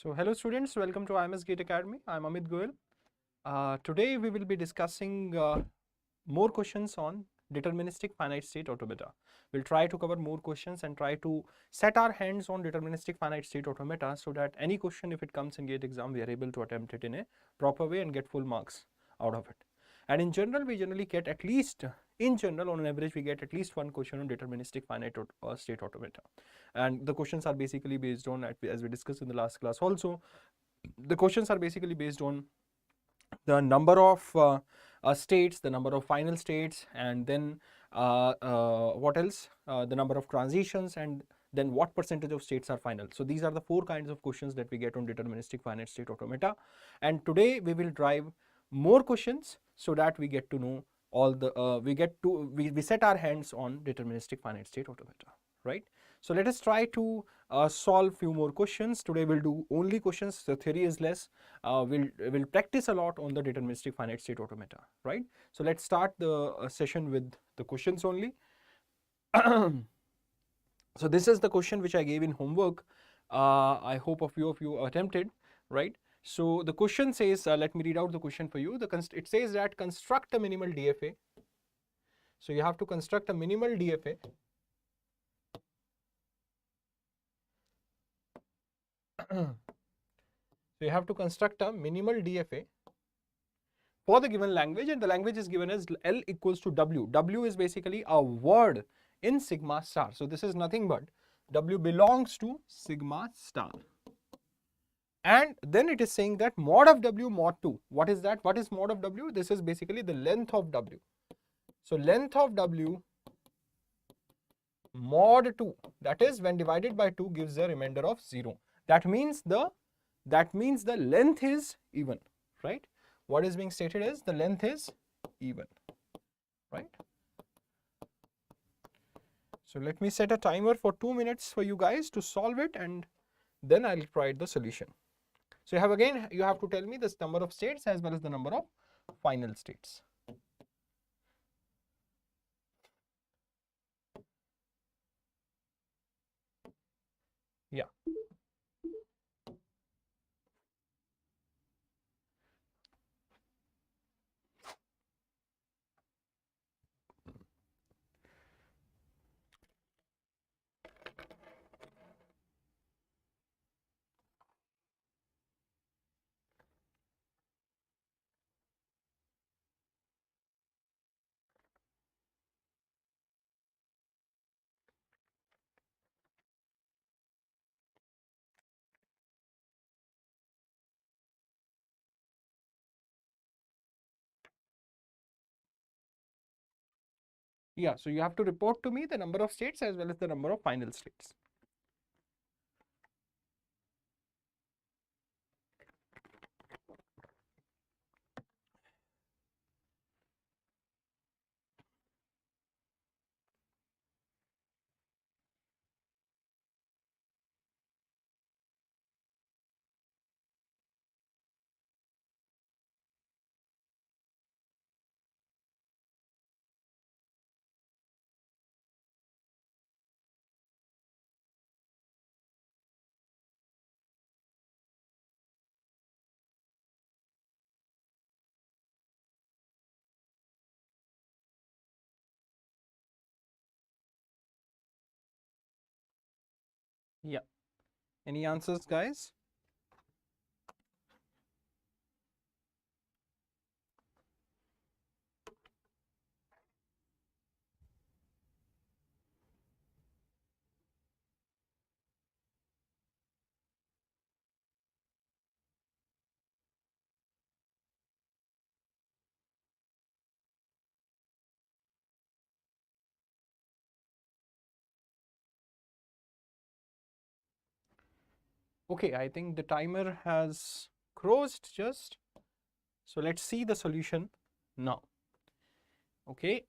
So hello students, welcome to IMS GATE Academy. I'm Amit Goyal. Today we will be discussing more questions on deterministic finite state automata. We'll try to cover more questions and try to set our hands on deterministic finite state automata so that any question, if it comes in GATE exam, we are able to attempt it in a proper way and get full marks out of it. And in general, we generally get at least, in general, on an average, we get at least one question on deterministic finite state automata. And the questions are basically based on, as we discussed in the last class also, the questions are basically based on the number of states, the number of final states, and then what else? The number of transitions, and then what percentage of states are final. So these are the four kinds of questions that we get on deterministic finite state automata. And today we will drive more questions so that we get to know all the we set our hands on deterministic finite state automata, right? So let us try to solve few more questions. Today we'll do only questions. The theory is less. We'll practice a lot on the deterministic finite state automata, right? So let's start the session with the questions only. So this is the question which I gave in homework. I hope a few of you attempted, right? So the question says, let me read out the question for you. It says that construct a minimal DFA. So you have to construct a minimal DFA so you have to construct a minimal DFA for the given language, and the language is given as L equals to W. W is basically a word in sigma star. So this is nothing but W belongs to sigma star. And then it is saying that mod of W mod 2. What is that? What is mod of W? This is basically the length of W. So length of W mod 2, that is when divided by 2 gives a remainder of 0. That means the length is even, right? What is being stated is the length is even, right? So let me set a timer for 2 minutes for you guys to solve it, and then I'll provide the solution. So you have to tell me this number of states as well as the number of final states. Yeah. Yeah, so you have to report to me the number of states as well as the number of final states. Yeah. Any answers, guys? Okay, I think the timer has closed just. So let's see the solution now. Okay,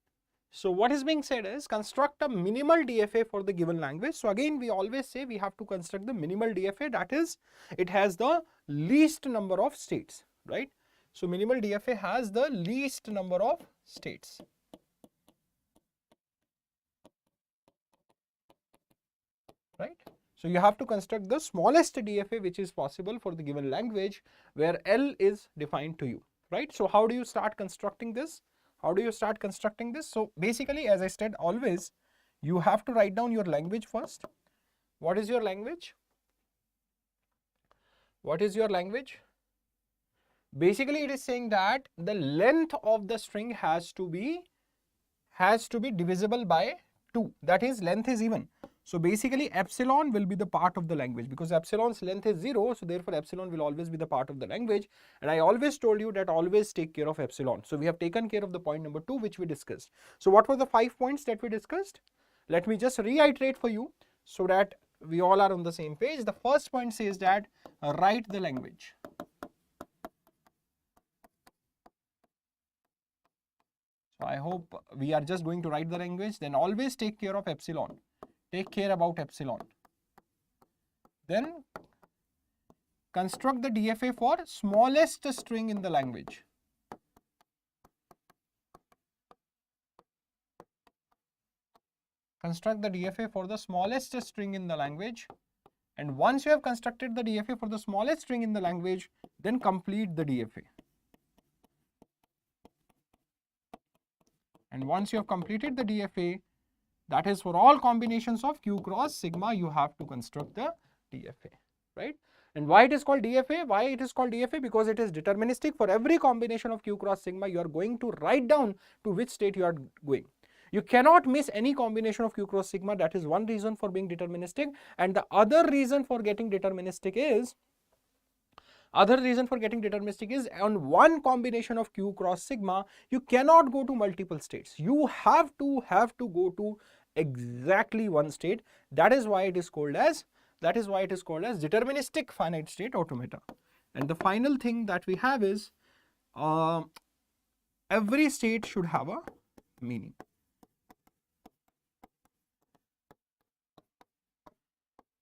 so what is being said is construct a minimal DFA for the given language. So again, we always say we have to construct the minimal DFA, that is, it has the least number of states, right? So minimal DFA has the least number of states. Right? So you have to construct the smallest DFA which is possible for the given language where L is defined to you, right? So how do you start constructing this? How do you start constructing this? So basically, as I said, always you have to write down your language first. What is your language? What is your language? Basically, it is saying that the length of the string has to be divisible by 2. That is, length is even. So basically, epsilon will be the part of the language because epsilon's length is 0. So therefore, epsilon will always be the part of the language. And I always told you that always take care of epsilon. So we have taken care of the point number 2 which we discussed. So what were the 5 points that we discussed? Let me just reiterate for you so that we all are on the same page. The first point says that write the language. So I hope we are just going to write the language. Then always take care of epsilon. Take care about epsilon. Then construct the DFA for smallest string in the language. Construct the DFA for the smallest string in the language. And once you have constructed the DFA for the smallest string in the language, then complete the DFA. And once you have completed the DFA, that is for all combinations of Q cross sigma, you have to construct the DFA, right? And why it is called DFA? Why it is called DFA? Because it is deterministic. For every combination of Q cross sigma, you are going to write down to which state you are going. You cannot miss any combination of Q cross sigma. That is one reason for being deterministic. And the other reason for getting deterministic is, on one combination of Q cross sigma, you cannot go to multiple states. You have to go to exactly one state. That is why it is called as deterministic finite state automata. And the final thing that we have is every state should have a meaning.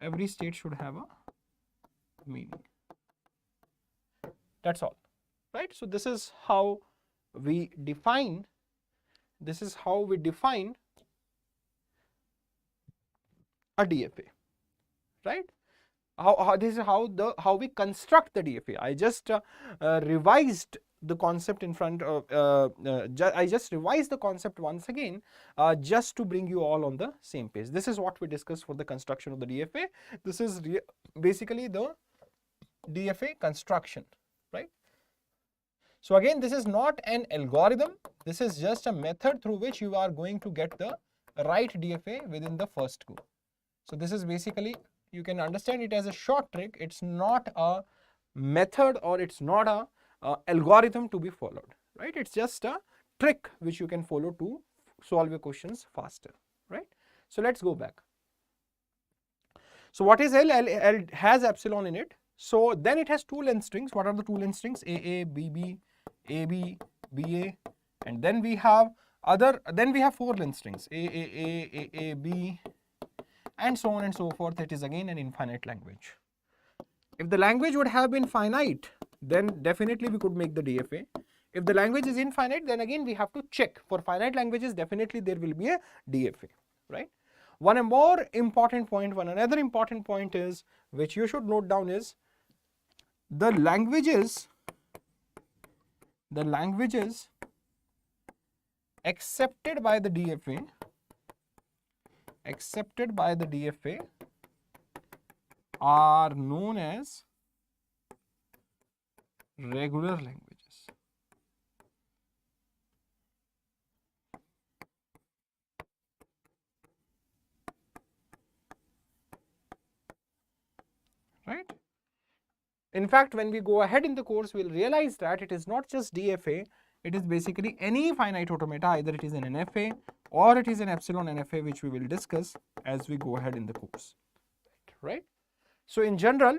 Every state should have a meaning. That's all, right? So this is how we define. A DFA, right? This is how we construct the DFA. I just revised the concept in front of. I just revised the concept once again, just to bring you all on the same page. This is what we discussed for the construction of the DFA. This is basically the DFA construction, right? So again, this is not an algorithm. This is just a method through which you are going to get the right DFA within the first go. So this is basically, you can understand it as a short trick. It's not a method or it's not a algorithm to be followed, right? It's just a trick which you can follow to solve your questions faster, right? So let's go back. So what is L? L has epsilon in it. So then it has 2 length strings. What are the 2 length strings? AA, BB, AB, BA, and then we have 4 length strings, AAA, AAB, and so on and so forth. It is again an infinite language. If the language would have been finite, then definitely we could make the DFA. If the language is infinite, then again we have to check. For finite languages, definitely there will be a DFA, right? Another important point is, which you should note down, is the languages accepted by the DFA are known as regular languages. Right? In fact, when we go ahead in the course, we'll realize that it is not just DFA, it is basically any finite automata, either it is an NFA or it is an epsilon NFA, which we will discuss as we go ahead in the course, right? So in general,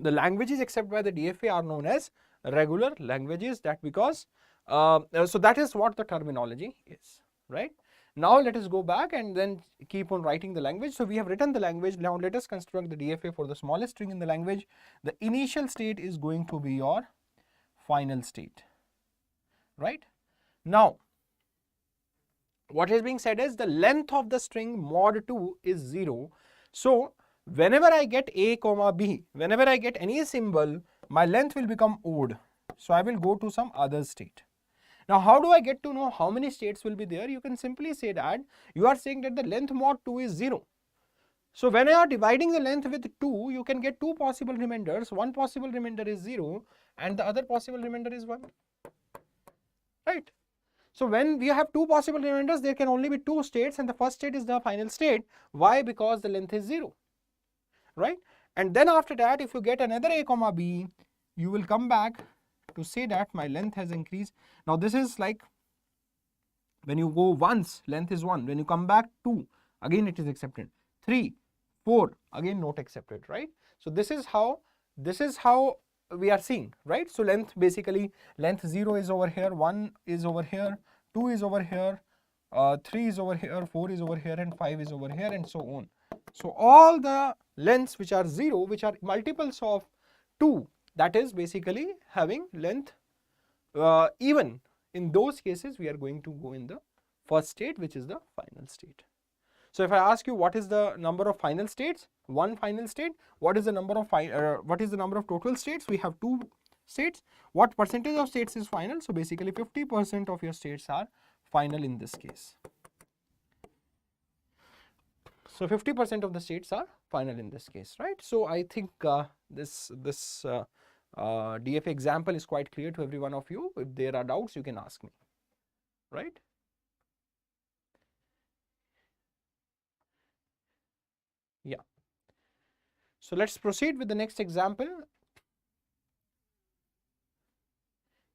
the languages accepted by the DFA are known as regular languages, that because, so that is what the terminology is, right? Now let us go back and then keep on writing the language. So we have written the language. Now let us construct the DFA for the smallest string in the language. The initial state is going to be your final state, right? Now, what is being said is the length of the string mod 2 is 0. So whenever I get A comma B, whenever I get any symbol, my length will become odd. So I will go to some other state. Now how do I get to know how many states will be there? You can simply say that you are saying that the length mod 2 is 0. So when you are dividing the length with 2, you can get two possible remainders. One possible remainder is 0 and the other possible remainder is 1. Right? So when we have two possible remainders, there can only be two states and the first state is the final state. Why? Because the length is 0. Right? And then after that, if you get another A comma B, you will come back to say that my length has increased. Now this is like when you go once, length is 1. When you come back 2, again it is accepted. 3, 4, again not accepted, right? So this is how we are seeing, right? So length, basically length 0 is over here, 1 is over here, 2 is over here, 3 is over here, 4 is over here, and 5 is over here, and so on. So all the lengths which are 0, which are multiples of 2, that is basically having length even. In those cases, we are going to go in the first state, which is the final state. So if I ask you what is the number of final states, one final state, what is the number of total states? We have 2 states. What percentage of states is final? So basically 50% of your states are final in this case. So 50% of the states are final in this case, right? So I think this DFA example is quite clear to every one of you. If there are doubts, you can ask me, right? Yeah. So let's proceed with the next example.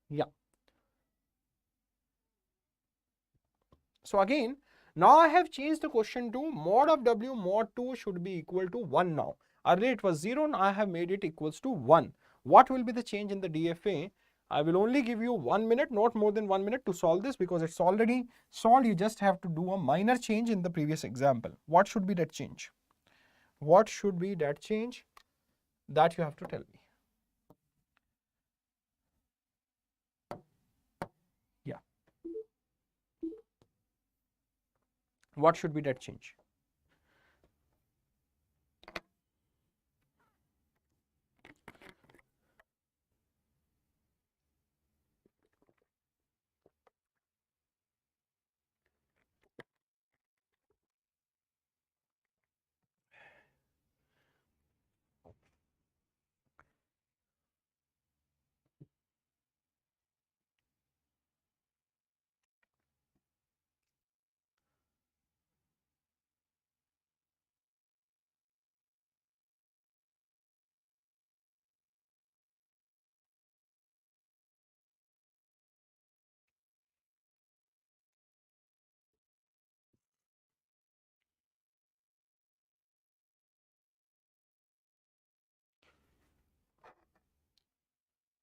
Yeah. So again, now I have changed the question to mod of W mod 2 should be equal to 1 now. Earlier it was 0, now I have made it equals to 1. What will be the change in the DFA? I will only give you 1 minute, not more than 1 minute to solve this because it's already solved. You just have to do a minor change in the previous example. What should be that change? What should be that change? That you have to tell me. Yeah. What should be that change?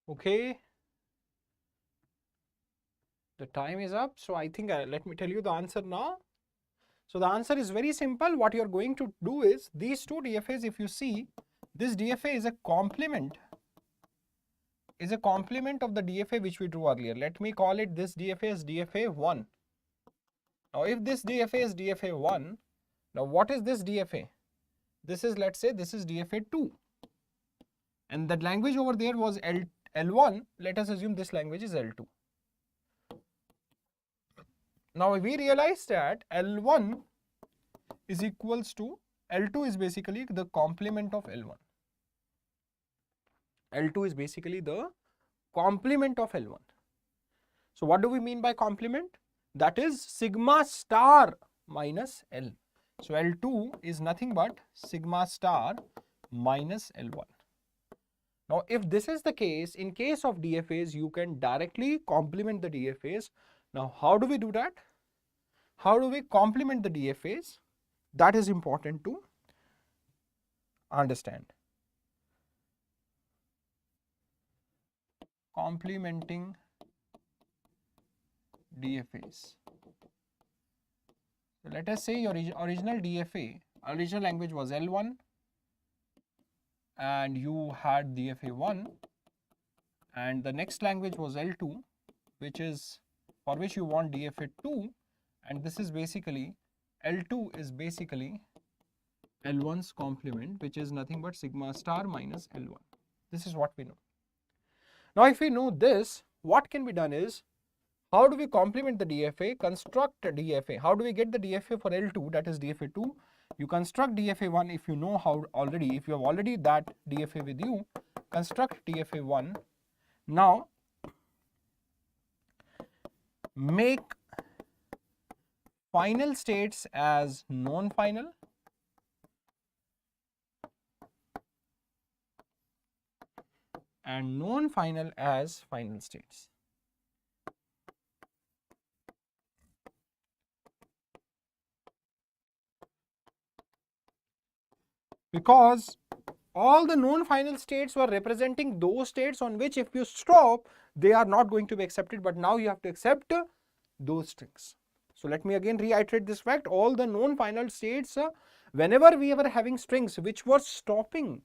Okay. The time is up. So I think let me tell you the answer now. So the answer is very simple. What you are going to do is these two DFAs, if you see, this DFA is a complement of the DFA which we drew earlier. Let me call it this DFA as DFA 1. Now if this DFA is DFA 1, now what is this DFA? This is, let's say, this is DFA 2. And that language over there was L1. Let us assume this language is L2. Now we realize that L1 is equals to L2 is basically the complement of L1. L2 is basically the complement of L1. So what do we mean by complement? That is sigma star minus L. So L2 is nothing but sigma star minus L1. Now if this is the case, in case of DFAs, you can directly complement the DFAs. Now how do we do that? How do we complement the DFAs? That is important to understand. Complementing DFAs. So let us say your original DFA, original language was L1 and you had DFA 1 and the next language was L2, which is for which you want DFA 2, and this is basically L2 is basically L1's complement, which is nothing but sigma star minus L1. This is what we know. Now, if we know this, what can be done is, how do we complement the DFA? Construct a DFA. How do we get the DFA for L2, that is DFA 2? You construct DFA 1 if you know how already, if you have already that DFA with you, construct DFA 1. Now, make final states as non-final and non-final as final states. Because all the non-final states were representing those states on which if you stop, they are not going to be accepted, but now you have to accept those strings. So let me again reiterate this fact. All the non-final states, whenever we were having strings which were stopping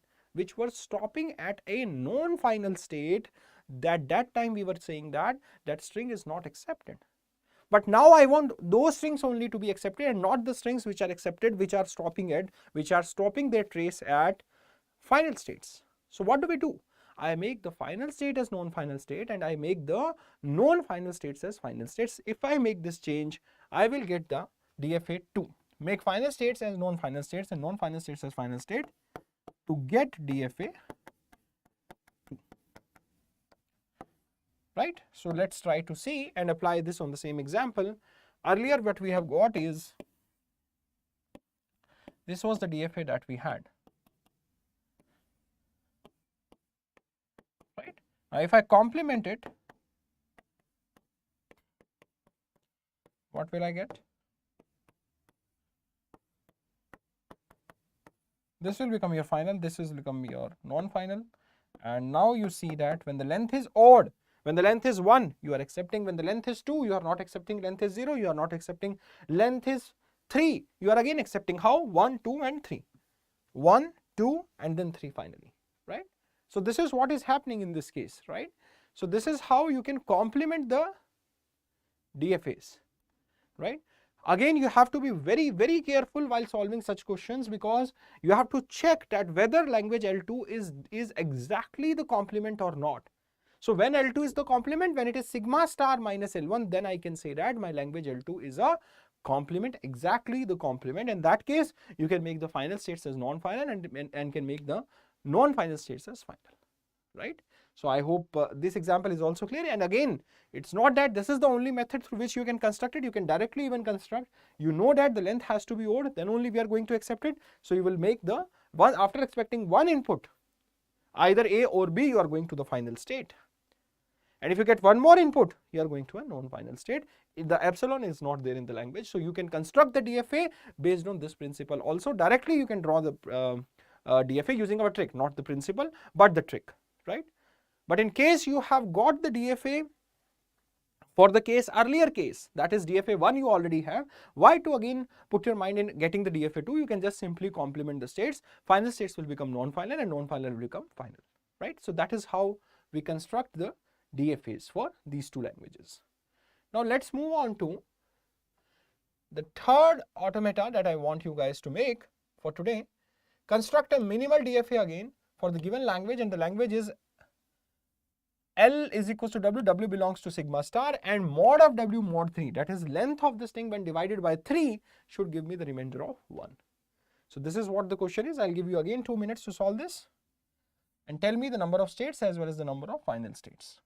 at a non-final state, that time we were saying that string is not accepted. But now I want those strings only to be accepted and not the strings which are accepted, which are stopping their trace at final states. So what do? I make the final state as non-final state and I make the non-final states as final states. If I make this change, I will get the DFA 2. Make final states as non-final states and non-final states as final state to get DFA 2. Right? So let's try to see and apply this on the same example. Earlier what we have got is, this was the DFA that we had. Right? Now if I complement it, what will I get? This will become your final, this will become your non-final, and now you see that when the length is odd, when the length is 1, you are accepting. When the length is 2, you are not accepting. Length is 0, you are not accepting. Length is 3, you are again accepting. How? 1, 2 and 3. 1, 2 and then 3 finally, right? So this is what is happening in this case, right? So this is how you can complement the DFAs, right? Again, you have to be very, very careful while solving such questions, because you have to check that whether language L2 is exactly the complement or not. So when L2 is the complement, when it is sigma star minus L1, then I can say that my language L2 is a complement, exactly the complement. In that case, you can make the final states as non-final and can make the non-final states as final, right? So I hope this example is also clear. And again, it's not that this is the only method through which you can construct it. You can directly even construct. You know that the length has to be odd, then only we are going to accept it. So you will make the one after expecting one input, either A or B, you are going to the final state. And if you get one more input, you are going to a non-final state. The epsilon is not there in the language. So you can construct the DFA based on this principle. Also directly you can draw the DFA using our trick, not the principle, but the trick, right? But in case you have got the DFA for the case earlier case, that is DFA 1 you already have, why to again put your mind in getting the DFA 2? You can just simply complement the states. Final states will become non-final and non-final will become final, right? So that is how we construct the DFAs for these two languages. Now let's move on to the third automata that I want you guys to make for today. Construct a minimal DFA again for the given language, and the language is L is equals to W, W belongs to sigma star, and mod of W mod 3, that is length of this thing when divided by 3 should give me the remainder of 1. So this is what the question is. I'll give you again 2 minutes to solve this and tell me the number of states as well as the number of final states.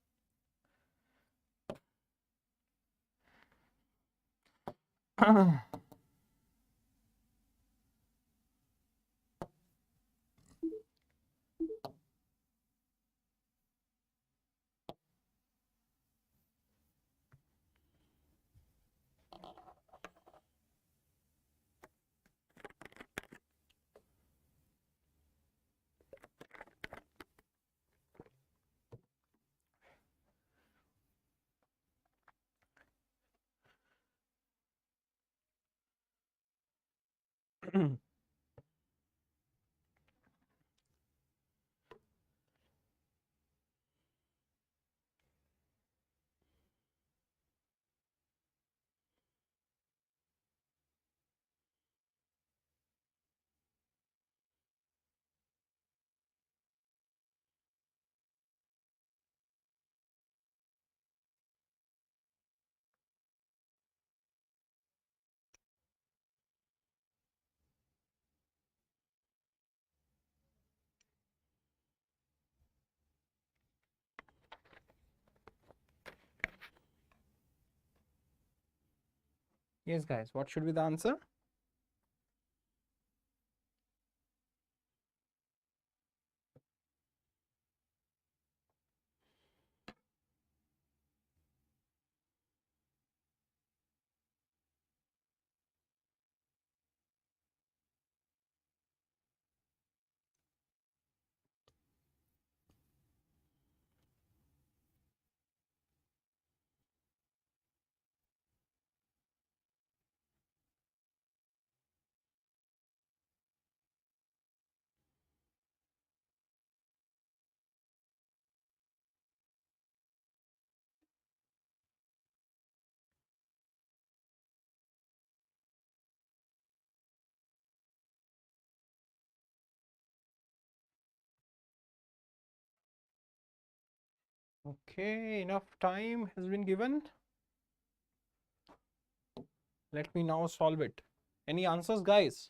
Yes, guys, what should be the answer? Okay, enough time has been given. Let me now solve it. Any answers, guys?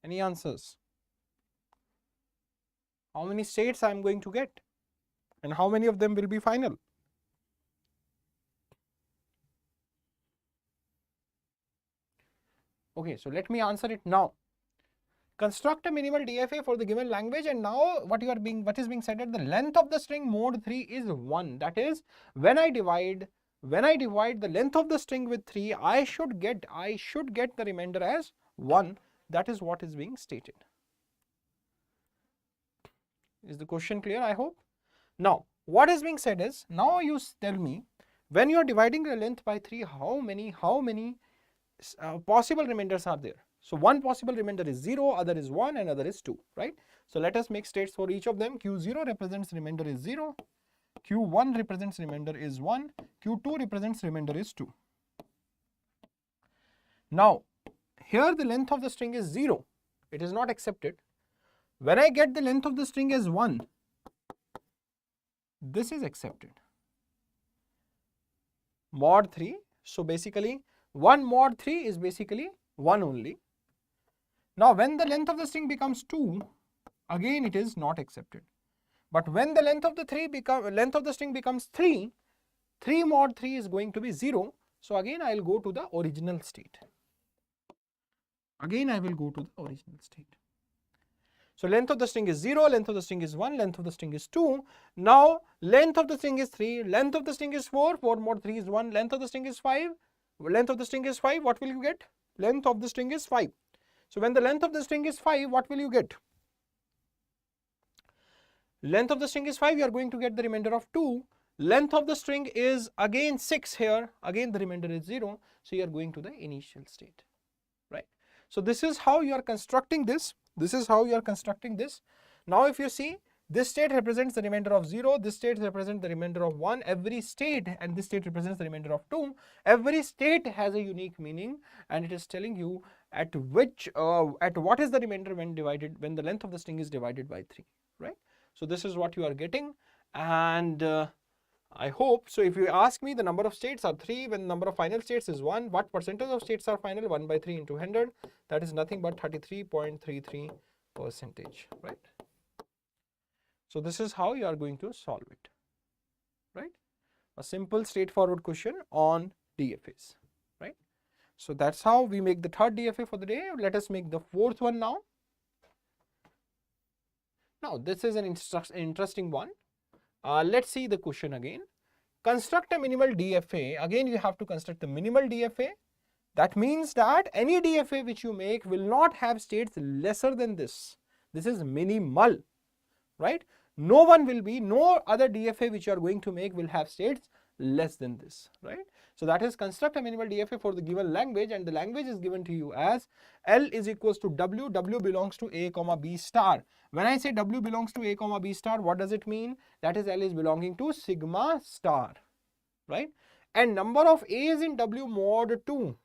Any answers? How many states I am going to get? And how many of them will be final? Okay, so let me answer it now. Construct a minimal DFA for the given language, and now what is being said that the length of the string mod 3 is 1. That is, when I divide the length of the string with 3, I should get the remainder as 1. That is what is being stated. Is the question clear? I hope. Now, what is being said is, now you tell me, when you are dividing the length by 3, how many possible remainders are there? So one possible remainder is 0, other is 1, and other is 2, right? So let us make states for each of them. Q0 represents remainder is 0, Q1 represents remainder is 1, Q2 represents remainder is 2. Now, here the length of the string is 0, it is not accepted. When I get the length of the string as 1, this is accepted. Mod 3, so basically 1 mod 3 is basically 1 only. Now when the length of the string becomes 2, again it is not accepted. But when the length of the string becomes 3, 3 mod 3 is going to be 0. So again I will go to the original state. So length of the string is 0, length of the string is 1, length of the string is 2. Now length of the string is 3, length of the string is 4, 4 mod 3 is 1, length of the string is 5, length of the string is 5, what will you get? Length of the string is 5. So when the length of the string is 5, what will you get? Length of the string is 5, you are going to get the remainder of 2. Length of the string is again 6 here, again the remainder is 0. So you are going to the initial state, right? So this is how you are constructing this. Now if you see, this state represents the remainder of 0, this state represents the remainder of 1, every state, and this state represents the remainder of 2. Every state has a unique meaning, and it is telling you at what is the remainder when the length of the string is divided by 3, right? So this is what you are getting, and I hope so. If you ask me, the number of states are 3 when the number of final states is 1. What percentage of states are final? 1 by 3 into 100. That is nothing but 33.33%, right? So this is how you are going to solve it, right? A simple straightforward question on DFAs, right? So that's how we make the third DFA for the day. Let us make the fourth one now. Now this is an interesting one. Let's see the question again. Construct a minimal DFA. Again, you have to construct the minimal DFA. That means that any DFA which you make will not have states lesser than this. This is minimal, right? No other DFA which you are going to make will have states less than this, right? So that is construct a minimal DFA for the given language, and the language is given to you as L is equals to W, W belongs to A comma B star. When I say W belongs to A comma B star, what does it mean? That is L is belonging to sigma star, right? And number of A's in W mod 2.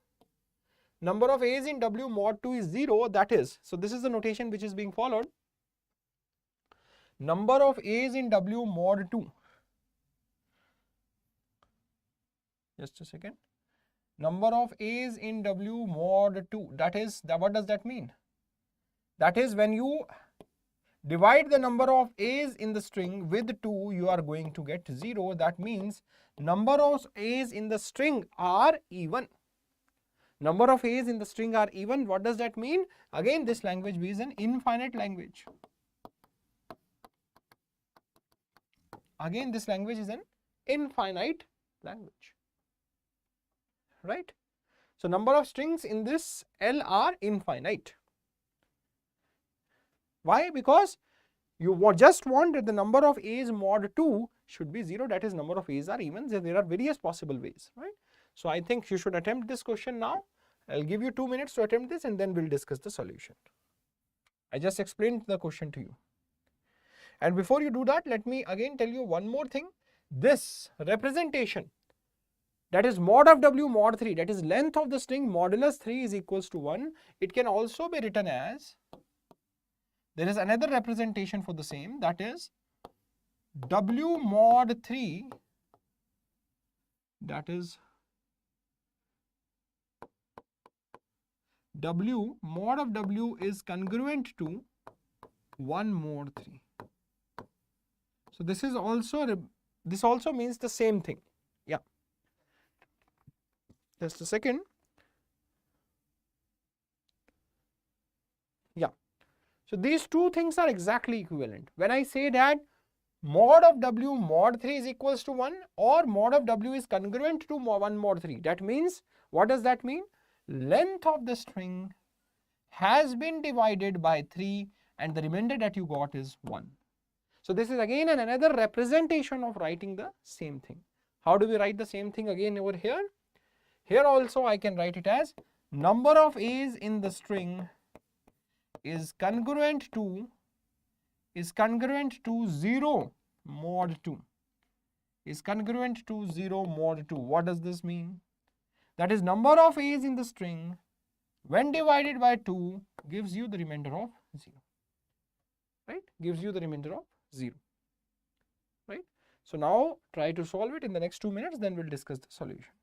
Number of A's in W mod 2 is 0, that is, so this is the notation which is being followed. Number of A's in W mod 2. Just a second. Number of A's in W mod 2. That is, what does that mean? That is, when you divide the number of A's in the string with 2, you are going to get 0. That means number of A's in the string are even, Number of A's in the string are even. What does that mean? Again, this language is an infinite language. Again, this language is an infinite language, right? So number of strings in this L are infinite. Why? Because you just want that the number of A's mod 2 should be 0, that is number of A's are even. There are various possible ways, right? So I think you should attempt this question now. I'll give you 2 minutes to attempt this and then we'll discuss the solution. I just explained the question to you. And before you do that, let me again tell you one more thing. This representation, that is mod of W mod 3, that is length of the string modulus 3 is equals to 1. It can also be written as, there is another representation for the same, that is W mod 3, that is W mod of W is congruent to 1 mod 3. So this is also, this also means the same thing. Yeah. Just a second. Yeah. So these two things are exactly equivalent. When I say that mod of W mod 3 is equals to 1 or mod of W is congruent to 1 mod 3, that means, what does that mean? Length of the string has been divided by 3 and the remainder that you got is 1. So this is again another representation of writing the same thing. How do we write the same thing again over here? Here also I can write it as number of A's in the string is congruent to 0 mod 2. Is congruent to 0 mod 2. What does this mean? That is number of A's in the string when divided by 2 gives you the remainder of 0. Right? Gives you the remainder of 0. Right? So now try to solve it in the next 2 minutes, then we'll discuss the solution.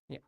Yeah.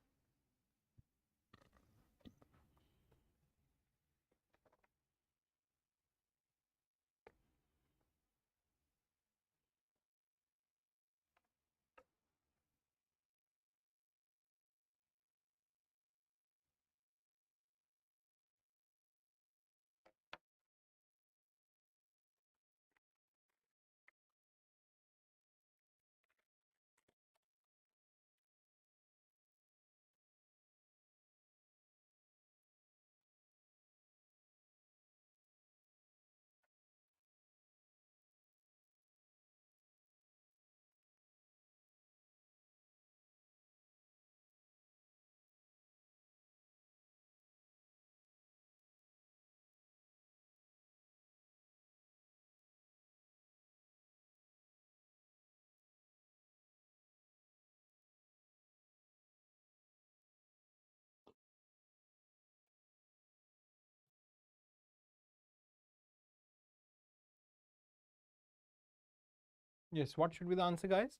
Yes, what should be the answer, guys?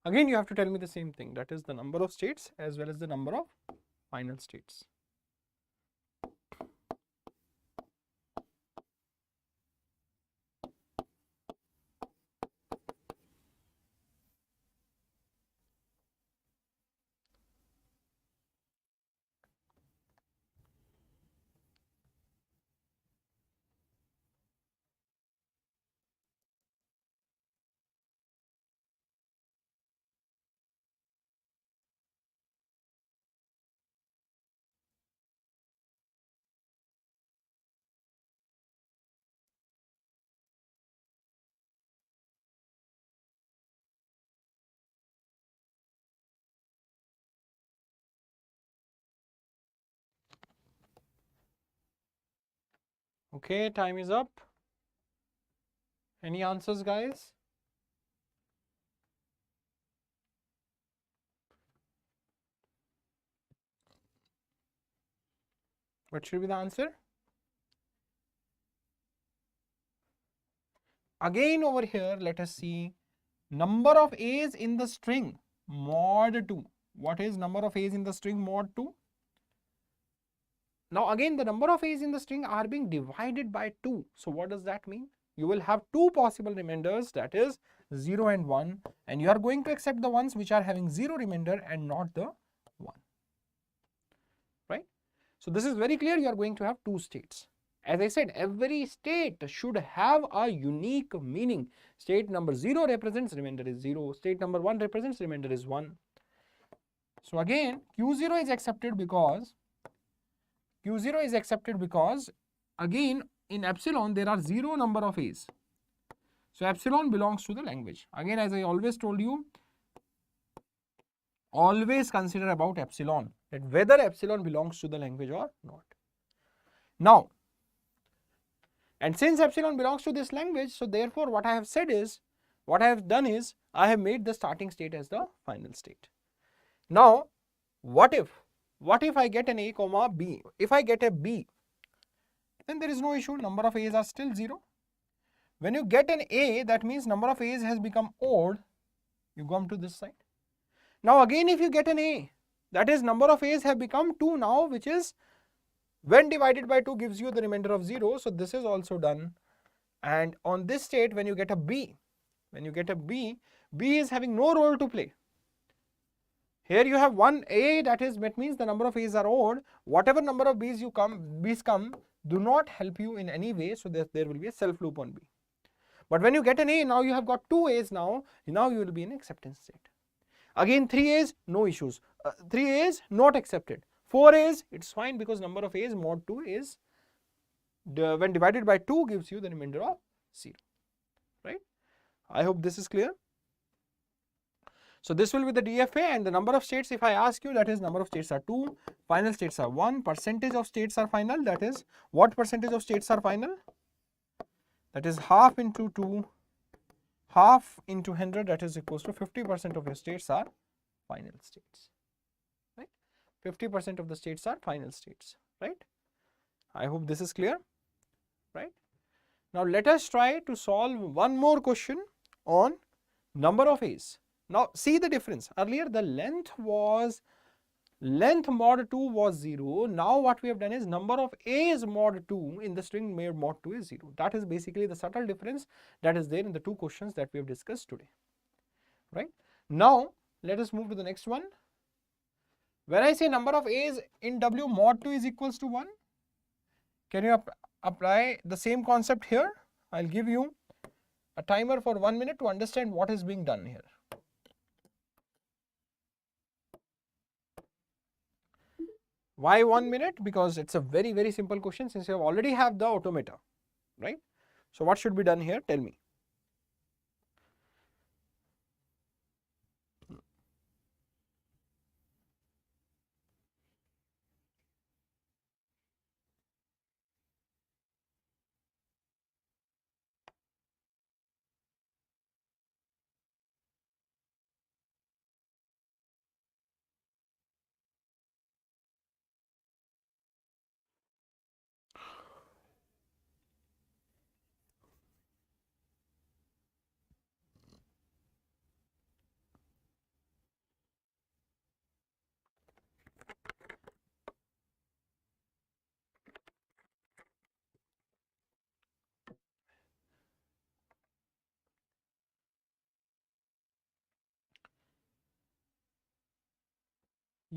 Again, you have to tell me the same thing, that is the number of states as well as the number of final states. Okay, time is up. Any answers, guys? What should be the answer? Again over here, let us see number of A's in the string mod 2. What is number of A's in the string mod 2? Now again, the number of A's in the string are being divided by 2. So what does that mean? You will have two possible remainders, that is 0 and 1, and you are going to accept the ones which are having 0 remainder and not the 1. Right? So this is very clear, you are going to have two states. As I said, every state should have a unique meaning. State number 0 represents remainder is 0. State number 1 represents remainder is 1. So again, Q0 is accepted because again in epsilon there are 0 number of A's. So epsilon belongs to the language. Again, as I always told you, always consider about epsilon, that whether epsilon belongs to the language or not. Now, and since epsilon belongs to this language, so therefore what I have done is I have made the starting state as the final state. Now, what if I get an A comma B? If I get a B, then there is no issue, number of A's are still 0. When you get an A, that means number of A's has become odd, you come to this side. Now again, if you get an A, that is number of A's have become 2 now, which is when divided by 2 gives you the remainder of 0. So this is also done. And on this state, when you get a B, B is having no role to play. Here you have one A, that means the number of A's are odd. Whatever number of B's come, do not help you in any way, so that there will be a self loop on B. But when you get an A, now you have got 2 A's now you will be in acceptance state. Again 3 A's, no issues. 3 A's, not accepted. 4 A's, it's fine because number of A's mod 2 is, when divided by 2 gives you the remainder of 0. Right? I hope this is clear. So this will be the DFA, and the number of states, if I ask you, that is number of states are 2, final states are 1, percentage of states are final, that is what percentage of states are final? That is half into 2, half into 100, that is equals to 50% of your states are final states. Right? 50% of the states are final states. Right? I hope this is clear. Right? Now let us try to solve one more question on number of A's. Now see the difference. Earlier the length mod 2 was 0. Now what we have done is number of A's mod 2 in the string made mod 2 is 0. That is basically the subtle difference that is there in the two questions that we have discussed today. Right? Now let us move to the next one. When I say number of A's in W mod 2 is equals to 1, can you apply the same concept here? I'll give you a timer for 1 minute to understand what is being done here. Why 1 minute? Because it's a very, very simple question since you have already have the automata, right? So what should be done here? Tell me.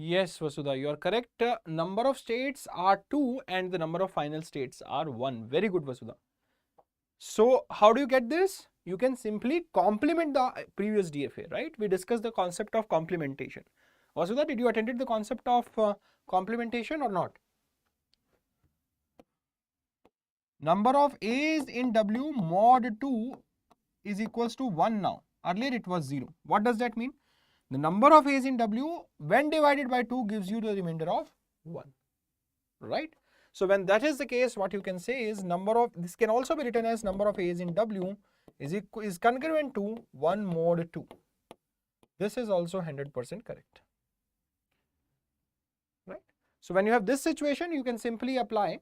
Yes, Vasudha, you are correct. Number of states are 2 and the number of final states are 1. Very good, Vasudha. So how do you get this? You can simply complement the previous DFA, right? We discussed the concept of complementation. Vasudha, did you attended the concept of complementation or not? Number of A's in W mod 2 is equals to 1 now. Earlier it was 0. What does that mean? The number of A's in W when divided by 2 gives you the remainder of 1, right? So when that is the case, what you can say is this can also be written as number of A's in W is congruent to 1 mod 2. This is also 100% correct, right? So when you have this situation, you can simply apply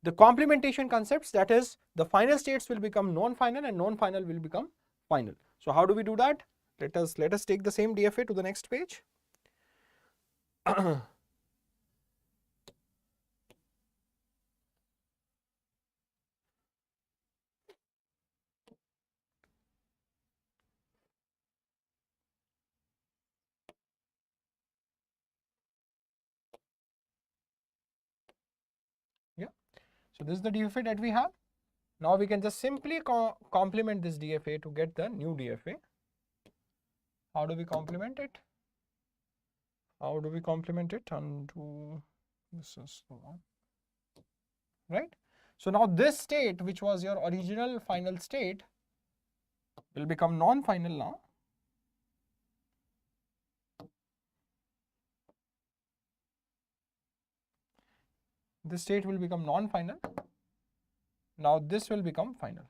the complementation concepts, that is the final states will become non-final and non-final will become final. So how do we do that? Let us take the same DFA to the next page. So this is the DFA that we have. Now we can just simply complement this DFA to get the new DFA. How do we complement it? How do we complement it? Undo, this is the one, right? So now this state, which was your original final state, will become non-final now. This state will become non-final. Now this will become final.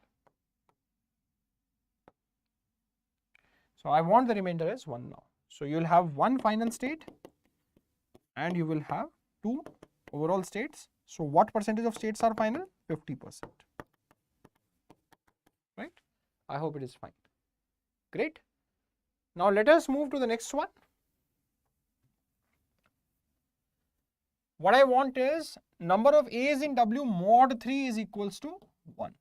So I want the remainder as 1 now. So you will have one final state and you will have two overall states. So what percentage of states are final? 50%. Right? I hope it is fine. Great. Now let us move to the next one. What I want is number of A's in W mod 3 is equals to 1.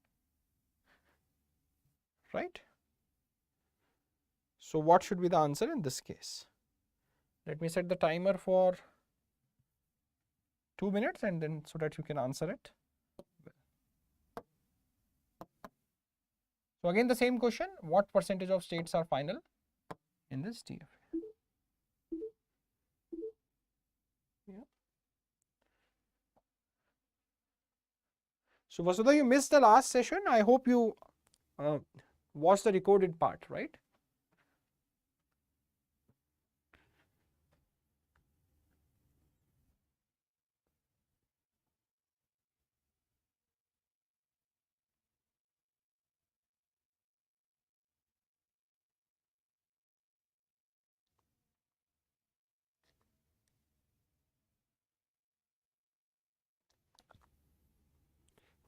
Right? So what should be the answer in this case? Let me set the timer for 2 minutes and then so that you can answer it. So again the same question, what percentage of states are final in this DFA? Yeah. So Vasudha, you missed the last session. I hope you watched the recorded part, right?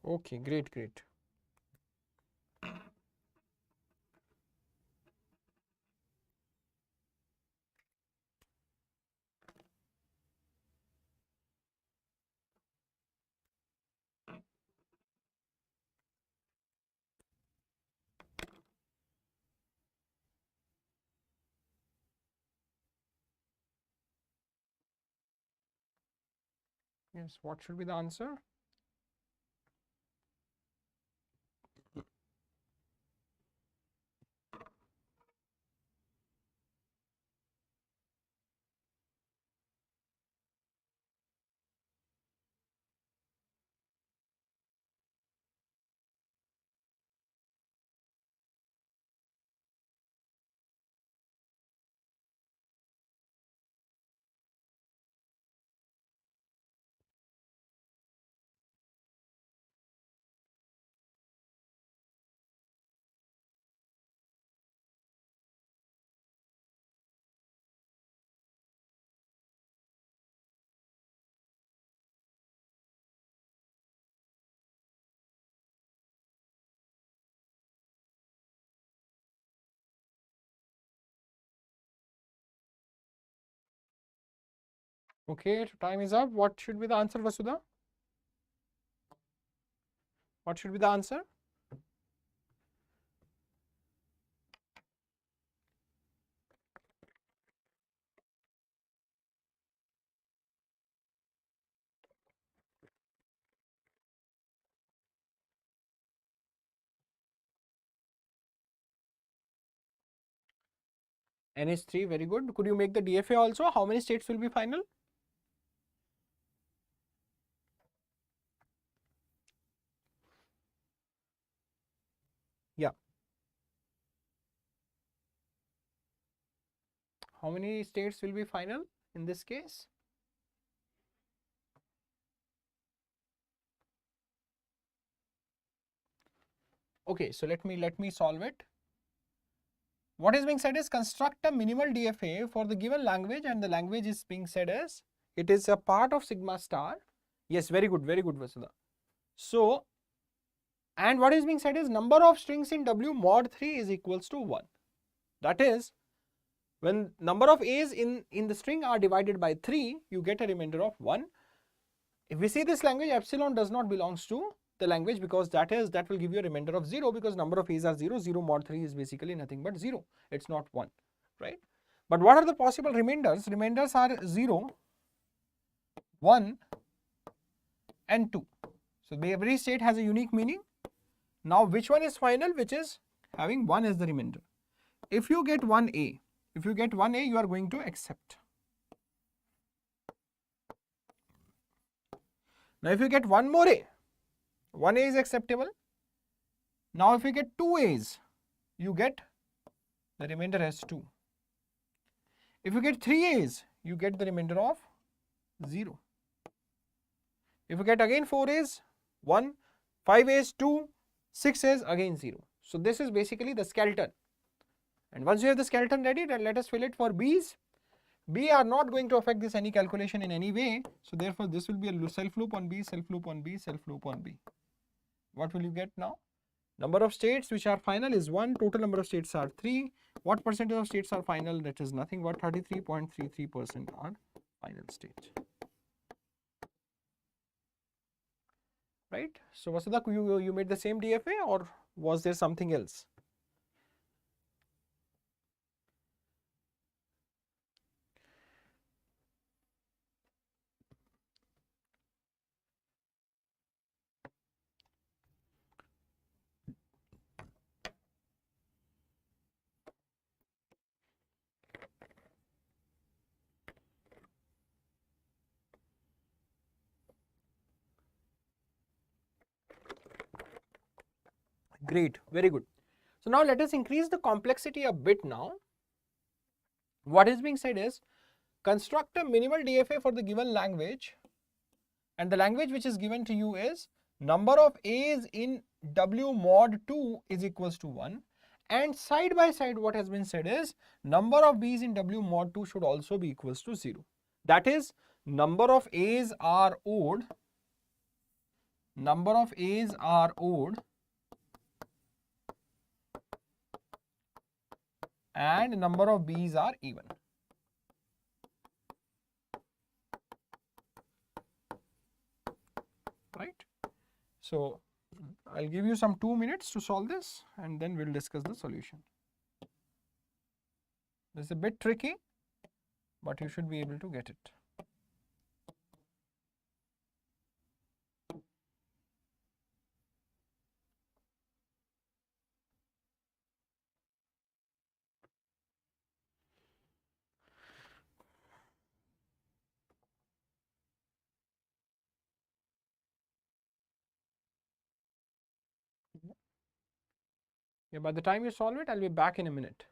Okay, great, great. Yes, what should be the answer? Okay, time is up. What should be the answer, Vasudha? What should be the answer? NH3, very good. Could you make the DFA also? How many states will be final? Yeah. How many states will be final in this case? Okay, so let me solve it. What is being said is construct a minimal DFA for the given language, and the language is being said as it is a part of sigma star. Yes, very good, Vasudha. So, and what is being said is number of strings in W mod 3 is equals to 1. That is, when number of A's in the string are divided by 3, you get a remainder of 1. If we see this language, epsilon does not belongs to the language because that will give you a remainder of 0 because number of A's are 0. 0 mod 3 is basically nothing but 0. It's not 1, right? But what are the possible remainders? Remainders are 0, 1 and 2. So every state has a unique meaning. Now which one is final? Which is having 1 as the remainder. If you get 1A, you are going to accept. Now if you get one more A, 1A is acceptable. Now if you get 2 A's, you get the remainder as 2. If you get 3 A's, you get the remainder of 0. If you get again 4 A's, 1, 5 A's, 2, 6 A's, again 0. So this is basically the skeleton. And once you have the skeleton ready, then let us fill it for B's. B are not going to affect this any calculation in any way. So therefore this will be a self loop on B, self loop on B, self loop on B. What will you get now? Number of states which are final is 1, total number of states are 3. What percentage of states are final? That is nothing but 33.33% are final states. Right? So Vasudha, you made the same DFA or was there something else? Great, very good. So now let us increase the complexity a bit now. What is being said is construct a minimal DFA for the given language, and the language which is given to you is number of A's in W mod 2 is equals to 1, and side by side what has been said is number of B's in W mod 2 should also be equals to 0. That is, number of A's are odd, and number of B's are even. Right? So I'll give you some 2 minutes to solve this and then we'll discuss the solution. This is a bit tricky, but you should be able to get it. Yeah, by the time you solve it, I'll be back in a minute.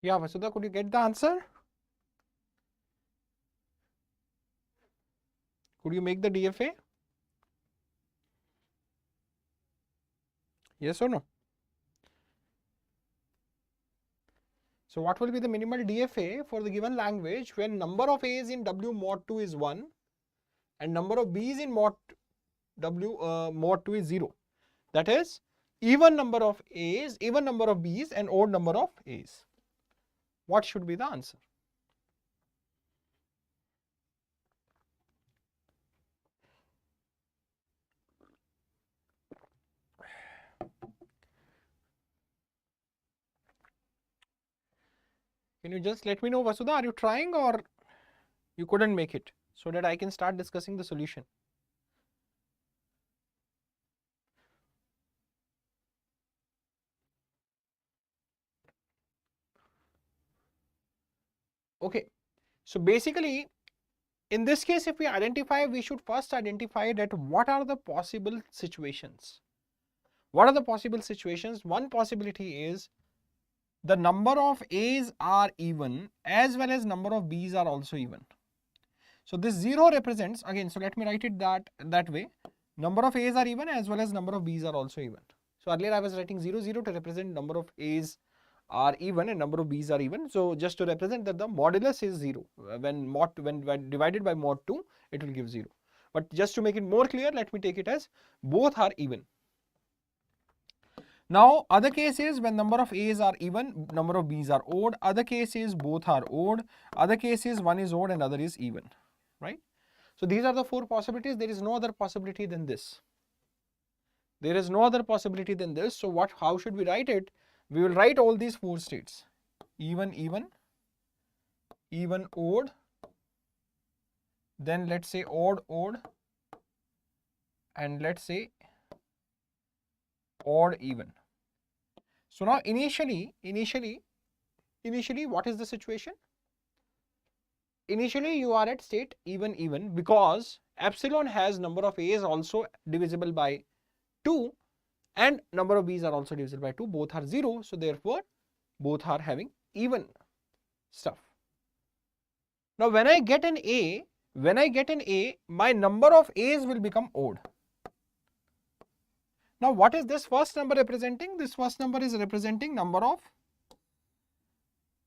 Yeah, Vasudha, could you get the answer? Could you make the DFA? Yes or no? So what will be the minimal DFA for the given language when number of A's in W mod 2 is 1 and number of B's in mod W mod 2 is 0? That is even number of A's, even number of B's and odd number of A's. What should be the answer? Can you just let me know, Vasudha, are you trying or you couldn't make it, so that I can start discussing the solution? Okay, so basically in this case, if we identify, we should first identify that what are the possible situations. What are the possible situations? One possibility is the number of A's are even as well as number of B's are also even. So this 0 represents, again, so let me write it that way. Number of A's are even as well as number of B's are also even. So earlier I was writing 0, 0 to represent number of A's are even and number of B's are even. So just to represent that the modulus is 0. When divided by mod 2, it will give 0. But just to make it more clear, let me take it as both are even. Now other case is when number of A's are even, number of B's are odd. Other case is both are odd. Other case is one is odd and other is even, right? So these are the four possibilities. There is no other possibility than this. There is no other possibility than this. So how should we write it? We will write all these four states: even, even, even, odd, then let's say odd, odd, and let's say odd, even. So now initially, what is the situation? Initially you are at state even, even, because epsilon has number of A's also divisible by 2 and number of B's are also divisible by 2. Both are 0. So therefore both are having even stuff. Now when I get an A, my number of A's will become odd. Now what is this first number representing? This first number is representing number of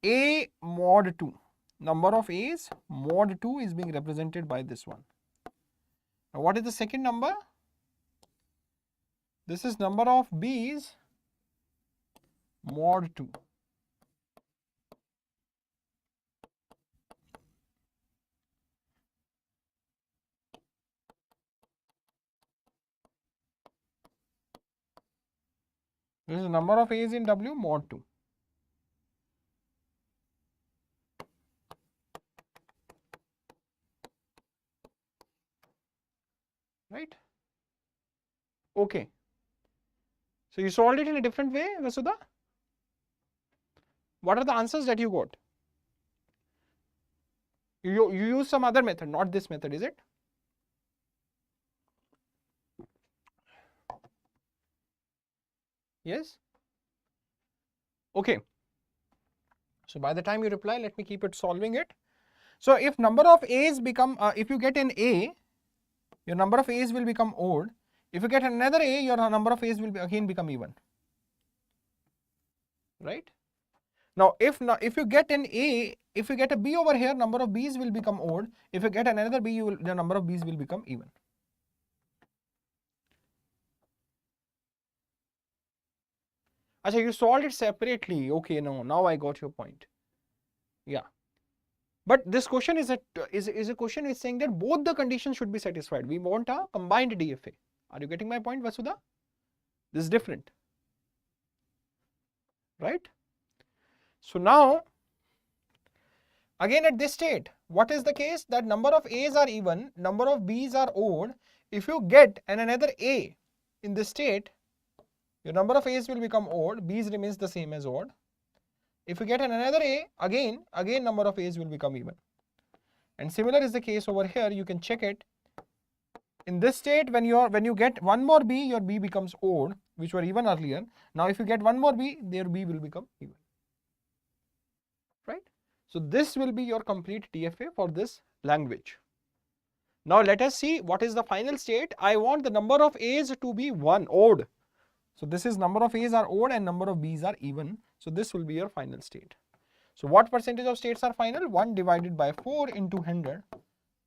A mod 2. Number of A's mod 2 is being represented by this one. Now what is the second number? This is number of B's mod 2. This is number of A's in W mod 2. Right? Okay. So you solved it in a different way, Vasudha? What are the answers that you got? You use some other method, not this method, is it? Yes? Okay. So by the time you reply, let me keep it solving it. So if number of A's become, if you get an A, your number of A's will become odd. If you get another A, your number of A's will again become even. Right? Now if you get an A, if you get a B over here, number of B's will become odd. If you get another B, the number of B's will become even. Achha, you solved it separately. Okay, now I got your point. Yeah. But this question is a question is saying that both the conditions should be satisfied. We want a combined DFA. Are you getting my point, Vasudha? This is different. Right? So now, again at this state, what is the case? That number of A's are even, number of B's are odd. If you get another A in this state, your number of A's will become odd, B's remains the same as odd. If you get another A, again number of A's will become even. And similar is the case over here. You can check it. In this state, when you get one more B, your B becomes odd, which were even earlier. Now if you get one more B, their B will become even. So this will be your complete DFA for this language. Now let us see what is the final state. I want the number of A's to be 1, odd. So this is number of A's are odd and number of B's are even. So this will be your final state. So what percentage of states are final? 1 divided by 4 into 100.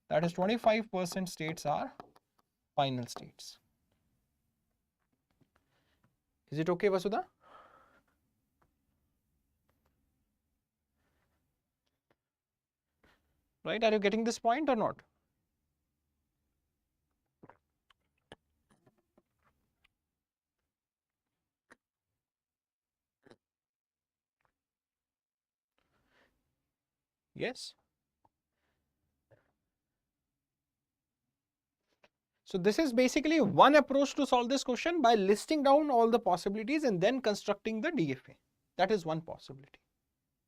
That is 25% states are final states. Is it okay, Vasudha? Right? Are you getting this point or not? Yes. So this is basically one approach to solve this question by listing down all the possibilities and then constructing the DFA. That is one possibility,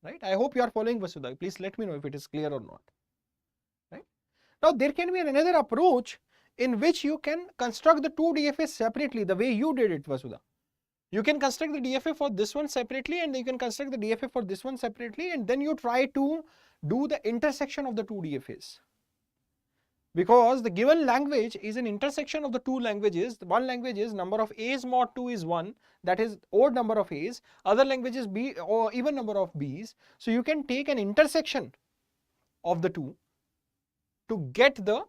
right? I hope you are following, Vasudha. Please let me know if it is clear or not, right? Now there can be another approach in which you can construct the two DFAs separately the way you did it, Vasudha. You can construct the DFA for this one separately and you can construct the DFA for this one separately, and then you try to do the intersection of the two DFAs. Because the given language is an intersection of the two languages. One language is number of A's mod 2 is 1, that is odd number of A's. Other language is B or even number of B's. So you can take an intersection of the two to get the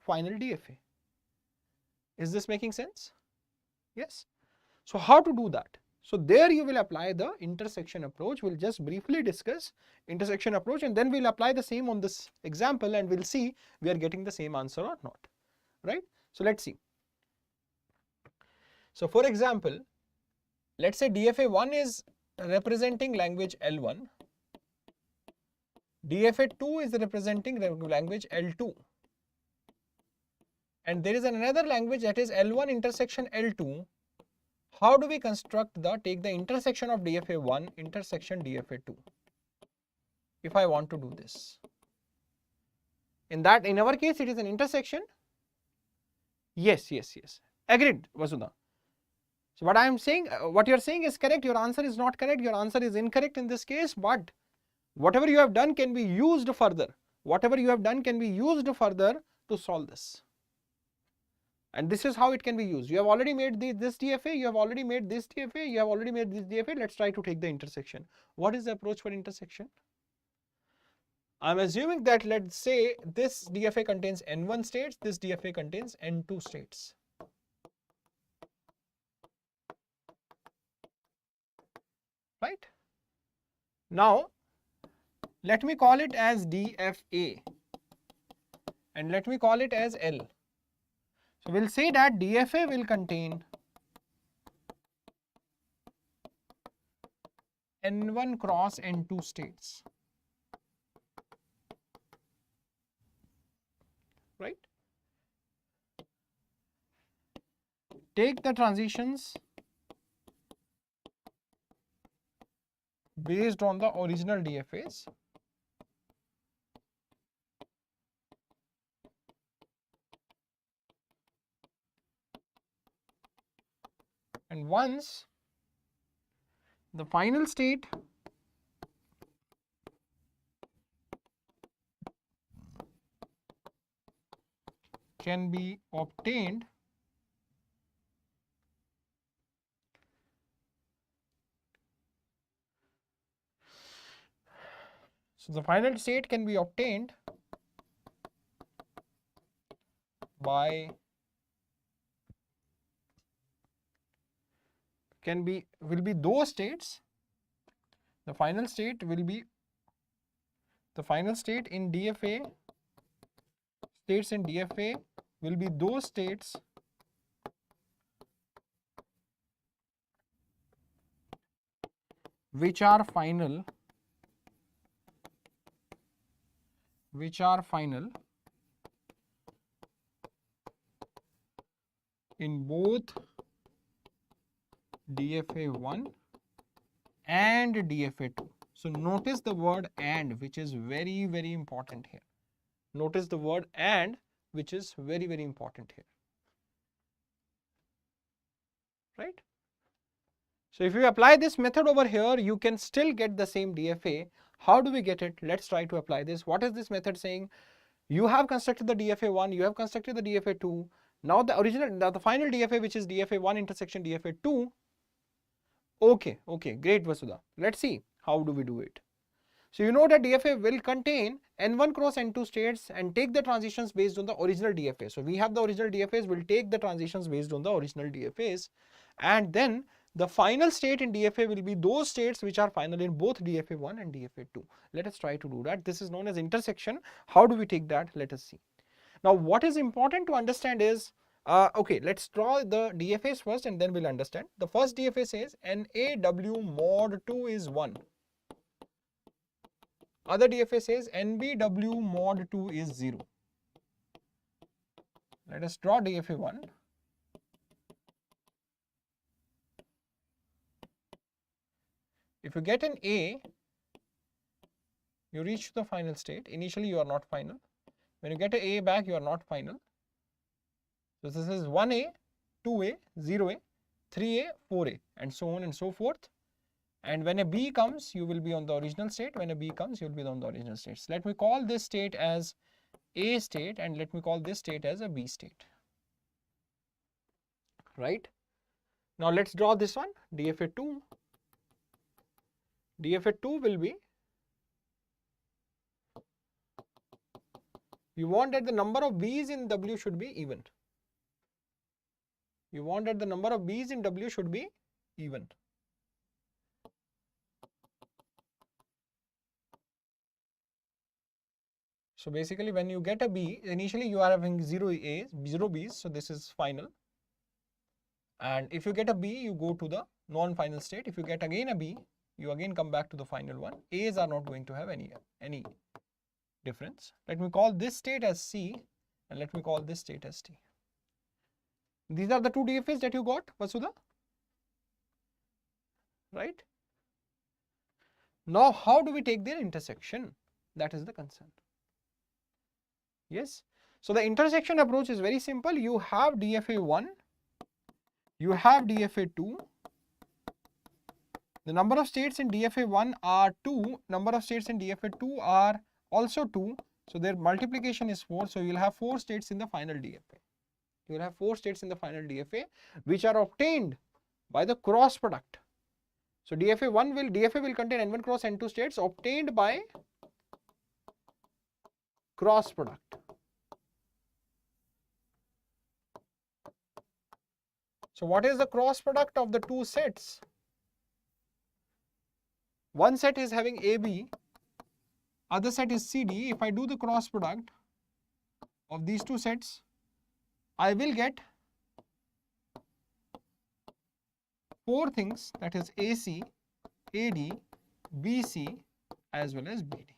final DFA. Is this making sense? Yes. So how to do that? So there you will apply the intersection approach. We'll just briefly discuss intersection approach and then we'll apply the same on this example and we'll see we are getting the same answer or not, right? So let's see. So for example, let's say DFA 1 is representing language L1, DFA 2 is representing language L2, and there is another language that is L1 intersection L2. How do we construct take the intersection of DFA 1 intersection DFA 2 if I want to do this? In our case it is an intersection. Yes. Agreed, Vasudha. So what I am saying, what you are saying is correct. Your answer is not correct. Your answer is incorrect in this case, but whatever you have done can be used further. Whatever you have done can be used further to solve this. And this is how it can be used. You have already made this DFA, you have already made this DFA, you have already made this DFA. Let's try to take the intersection. What is the approach for intersection? I'm assuming that let's say this DFA contains N1 states, this DFA contains N2 states. Right? Now, let me call it as DFA and let me call it as L. So we'll say that DFA will contain N1 cross N2 states, right? Take the transitions based on the original DFAs. And once the final state can be obtained, so the final state can be obtained by will be those states. The final state will be the final state in DFA. States in DFA will be those states which are final in both DFA 1 and DFA 2. So notice the word and, which is very, very important here. Notice the word and, which is very, very important here. Right? So if you apply this method over here, you can still get the same DFA. How do we get it? Let's try to apply this. What is this method saying? You have constructed the DFA1, you have constructed the DFA2. Now the final DFA, which is DFA1 intersection DFA2. Okay, great Vasudha. Let's see how do we do it. So you know that DFA will contain N1 cross N2 states and take the transitions based on the original DFA. So we have the original DFAs, we'll take the transitions based on the original DFAs, and then the final state in DFA will be those states which are final in both DFA1 and DFA2. Let us try to do that. This is known as intersection. How do we take that? Let us see. Now what is important to understand is, okay, let's draw the DFAs first and then we'll understand. The first DFA says NAW mod 2 is 1. Other DFA says NBW mod 2 is 0. Let us draw DFA 1. If you get an A, you reach the final state. Initially you are not final. When you get an A back, you are not final. So this is 1A, 2A, 0A, 3A, 4A, and so on and so forth. And when a B comes, you will be on the original state. When a B comes, you will be on the original states. Let me call this state as A state and let me call this state as a B state. Right? Now let's draw this one, DFA 2. DFA 2 will be, you want that the number of B's in W should be even. You want that the number of B's in W should be even. So basically when you get a B, initially you are having 0 A's, 0 B's, so this is final. And if you get a B, you go to the non-final state. If you get again a B, you again come back to the final one. A's are not going to have any difference. Let me call this state as C and let me call this state as T. These are the two DFAs that you got, Vasudha, right? Now how do we take their intersection? That is the concern. Yes. So the intersection approach is very simple. You have DFA1, you have DFA2. The number of states in DFA1 are 2, number of states in DFA2 are also 2. So their multiplication is 4. So you will have 4 states in the final DFA. You will have 4 states in the final DFA which are obtained by the cross product. So DFA will contain N1 cross N2 states obtained by cross product. So what is the cross product of the two sets? One set is having AB, other set is CD. If I do the cross product of these two sets, I will get 4 things, that is AC, AD, BC as well as BD.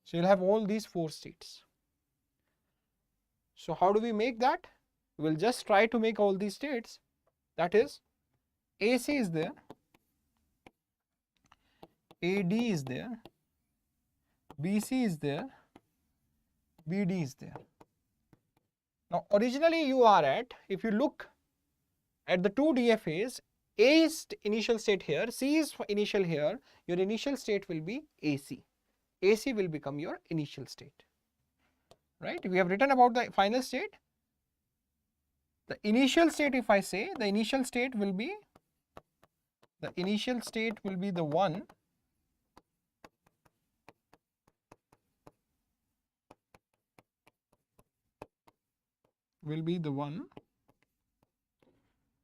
So you'll have all these 4 states. So how do we make that? We'll just try to make all these states. That is, AC is there, AD is there, BC is there, BD is there. Now originally you are at, if you look at the two DFAs, A is initial state here, C is initial here, your initial state will be AC. AC will become your initial state, right? We have written about the final state. The initial state, if I say, the initial state will be the one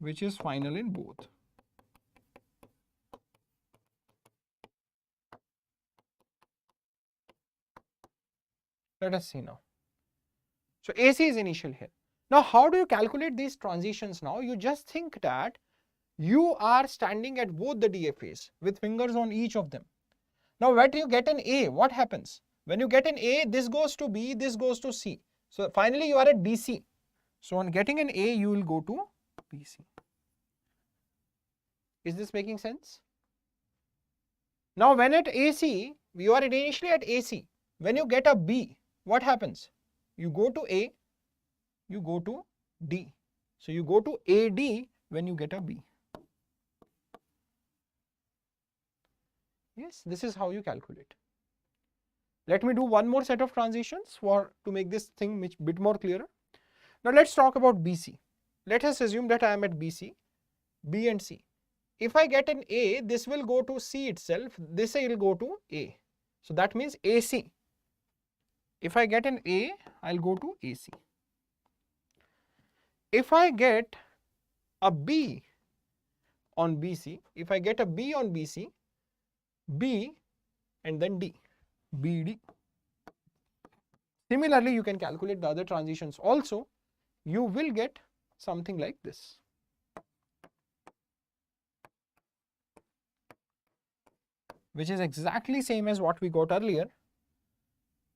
which is final in both. Let us see now. So AC is initial here. Now how do you calculate these transitions now? You just think that you are standing at both the DFAs with fingers on each of them. Now when you get an A, what happens? When you get an A, this goes to B, this goes to C. So finally you are at BC. So on getting an A, you will go to BC. Is this making sense? Now when at AC, you are initially at AC. When you get a B, what happens? You go to A, you go to D. So you go to AD when you get a B. Yes, this is how you calculate. Let me do one more set of transitions to make this thing bit more clearer. Now let's talk about BC. Let us assume that I am at BC, B and C. If I get an A, this will go to C itself, this will go to A. So that means AC. If I get an A, I'll go to AC. If I get a B on BC, if I get a B on BC, B and then D, BD. Similarly, you can calculate the other transitions also. You will get something like this. Which is exactly same as what we got earlier.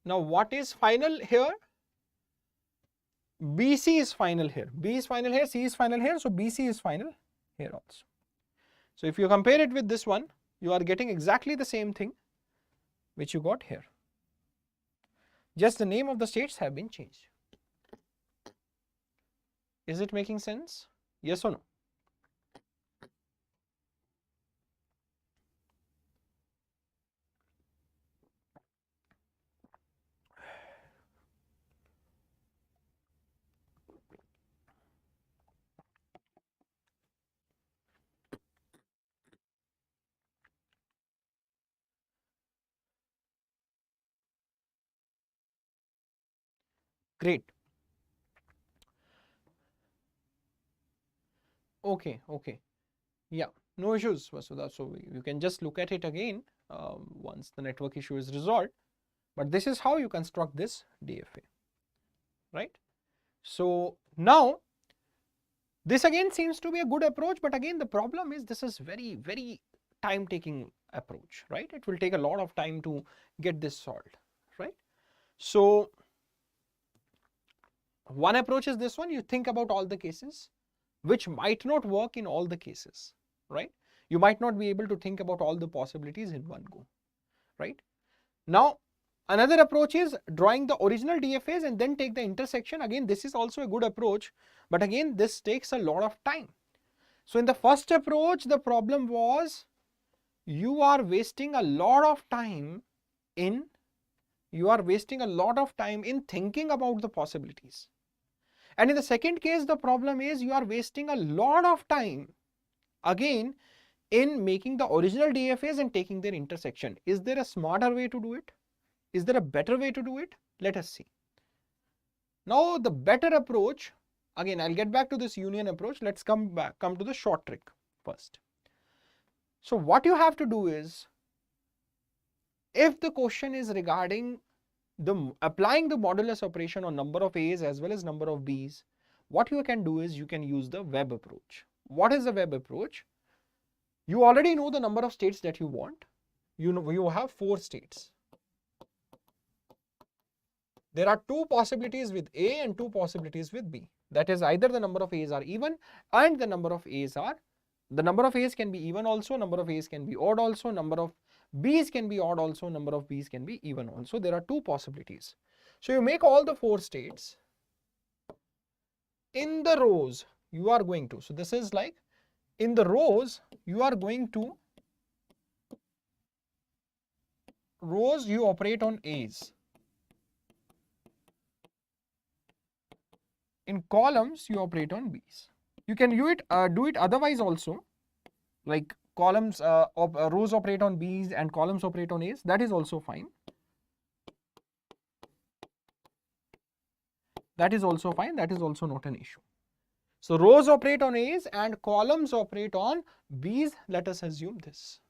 Now what is final here? BC is final here, B is final here, C is final here, so BC is final here also. So if you compare it with this one, you are getting exactly the same thing which you got here. Just the name of the states have been changed. Is it making sense? Yes or no? Great. Okay. Yeah, no issues, Vasudha. So you can just look at it again once the network issue is resolved. But this is how you construct this DFA, right? So now this again seems to be a good approach, but again the problem is this is very time taking approach, right? It will take a lot of time to get this solved, right? So one approach is this one. You think about all the cases which might not work in all the cases, right? You might not be able to think about all the possibilities in one go, right? Now another approach is drawing the original DFAs and then take the intersection. Again, this is also a good approach, but again this takes a lot of time. So in the first approach, the problem was you are wasting a lot of time in thinking about the possibilities. And in the second case, the problem is you are wasting a lot of time again in making the original DFAs and taking their intersection. Is there a smarter way to do it? Is there a better way to do it? Let us see. Now the better approach, again I'll get back to this union approach. Let's come to the short trick first. So what you have to do is, if the question is regarding applying the modulus operation on number of A's as well as number of B's, what you can do is you can use the web approach. What is the web approach? You already know the number of states that you want. You know you have 4 states. There are 2 possibilities with A and 2 possibilities with B. That is, either the number of A's are even and the number of A's can be even also, number of A's can be odd also, number of B's can be odd also, number of B's can be even also. There are 2 possibilities. So you make all the 4 states. In the rows you are going to, so this is like in the rows you are going to, you operate on A's. In columns you operate on B's. You can do it otherwise also, like columns rows operate on B's and columns operate on A's. That is also fine. That is also fine. That is also not an issue. So rows operate on A's and columns operate on B's. Let us assume this.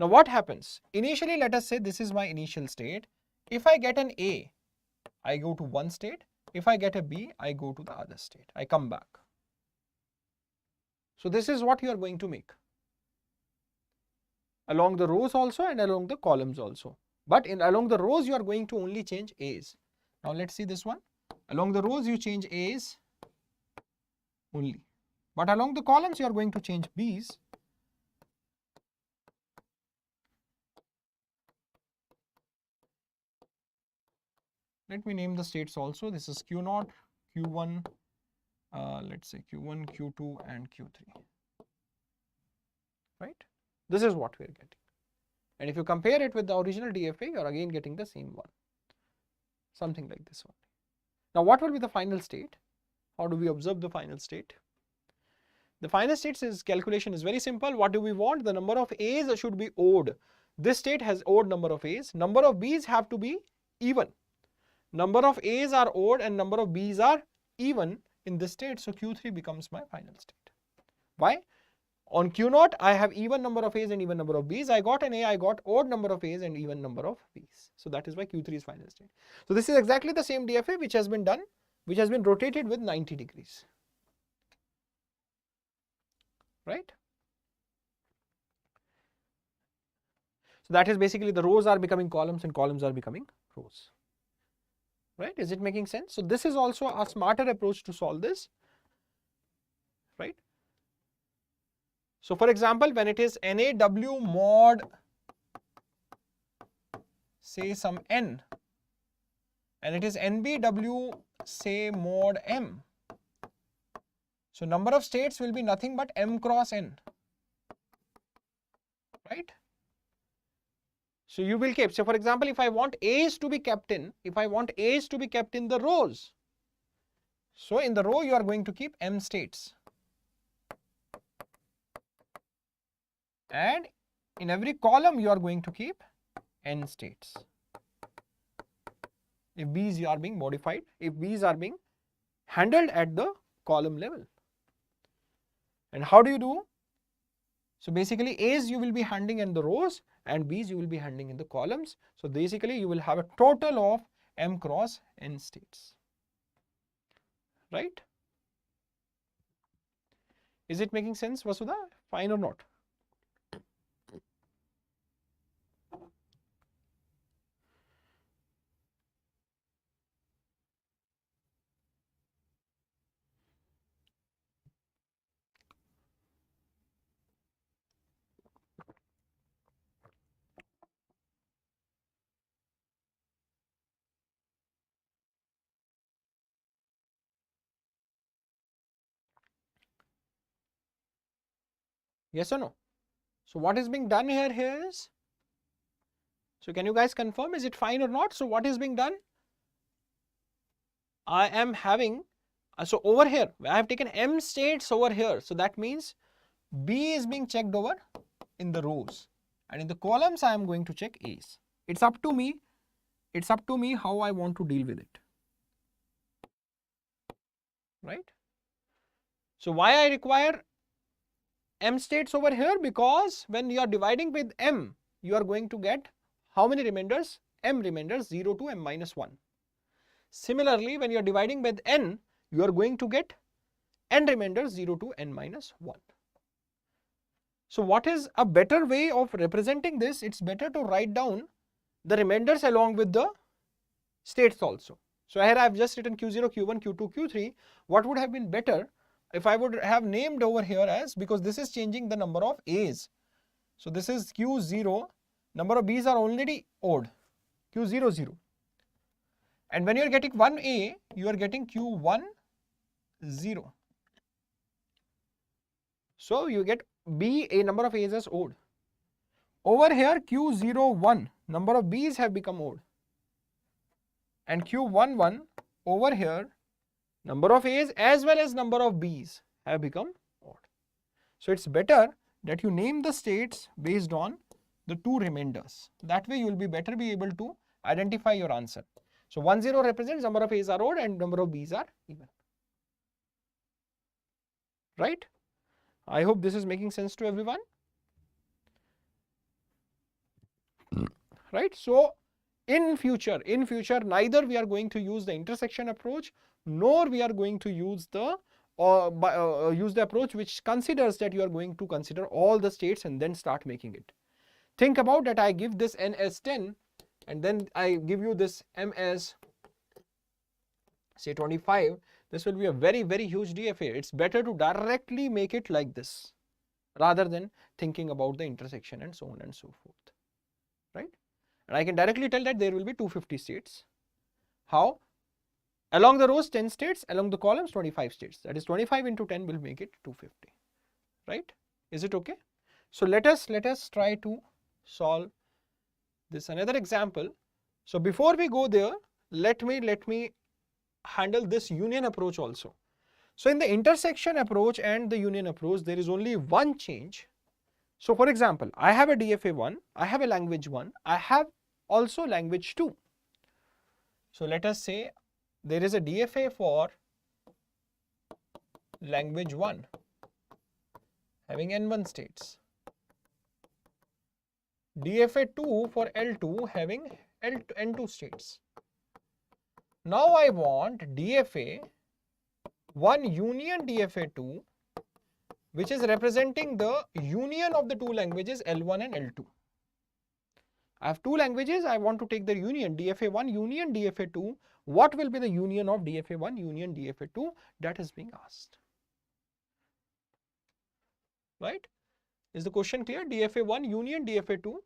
Now what happens? Initially, let us say this is my initial state. If I get an A, I go to one state. If I get a B, I go to the other state. I come back. So this is what you are going to make along the rows also and along the columns also. But along the rows you are going to only change A's. Now let's see this one. Along the rows you change A's only. But along the columns you are going to change B's. Let me name the states also. This is Q0, Q1, let's say Q1, Q2 and Q3, right? This is what we are getting. And if you compare it with the original DFA, you are again getting the same one. Something like this one. Now what will be the final state? How do we observe the final state? The final state calculation is very simple. What do we want? The number of A's should be odd. This state has odd number of A's. Number of B's have to be even. Number of A's are odd and number of B's are even in this state. So Q3 becomes my final state. Why? On Q0, I have even number of A's and even number of B's. I got an A, I got odd number of A's and even number of B's. So that is why Q3 is final state. So this is exactly the same DFA which has been done, which has been rotated with 90 degrees. Right? So that is basically the rows are becoming columns and columns are becoming rows. Right? Is it making sense? So this is also a smarter approach to solve this. Right? So for example, when it is NAW mod say some N and it is NBW say mod M. So number of states will be nothing but M cross N. Right? So you will keep, so for example, if I want A's to be kept in, the rows. So in the row you are going to keep M states. And in every column you are going to keep N states. If B's are being modified, if B's are being handled at the column level. And how do you do? So basically A's you will be handling in the rows and B's you will be handling in the columns. So basically you will have a total of M cross N states. Right? Is it making sense, Vasudha? Fine or not? Yes or no? So what is being done here is, so can you guys confirm, is it fine or not? So what is being done? I am having, so over here, I have taken M states over here. So that means B is being checked over in the rows and in the columns I am going to check A's. It's up to me. It's up to me how I want to deal with it. Right? So why I require M states over here? Because when you are dividing with M, you are going to get how many remainders? M remainders 0 to M minus 1. Similarly, when you are dividing with N, you are going to get N remainders 0 to N minus 1. So what is a better way of representing this? It's better to write down the remainders along with the states also. So here I have just written Q0, Q1, Q2, Q3. What would have been better if I would have named over here as, because this is changing the number of A's. So this is Q0, number of B's are already odd, Q0, 0. And when you are getting 1A, you are getting Q1, 0. So you get B, a number of A's as odd. Over here, Q0, 1, number of B's have become odd. And Q1, 1, over here, number of A's as well as number of B's have become odd. So it's better that you name the states based on the two remainders. That way you will be better be able to identify your answer. So 1, 0 represents number of A's are odd and number of B's are even. Right? I hope this is making sense to everyone. Right? So in future, neither we are going to use the intersection approach, nor we are going to use the approach which considers that you are going to consider all the states and then start making it. Think about that I give this N as 10 and then I give you this M as say 25. This will be a very, very huge DFA. It's better to directly make it like this rather than thinking about the intersection and so on and so forth. Right? And I can directly tell that there will be 250 states. How? Along the rows 10 states, along the columns 25 states. That is 25 into 10 will make it 250. Right? Is it okay? So let us try to solve this another example. So before we go there, let me handle this union approach also. So in the intersection approach and the union approach, there is only one change. So for example, I have a DFA 1, I have a language 1, I have also language 2. So let us say there is a DFA for language 1 having N1 states, DFA 2 for L2 having N2 states. Now I want DFA 1 union DFA 2, which is representing the union of the two languages L1 and L2. I have two languages, I want to take their union, DFA 1 union DFA 2. What will be the union of DFA 1 union DFA 2? That is being asked. Right? Is the question clear? DFA 1 union DFA 2.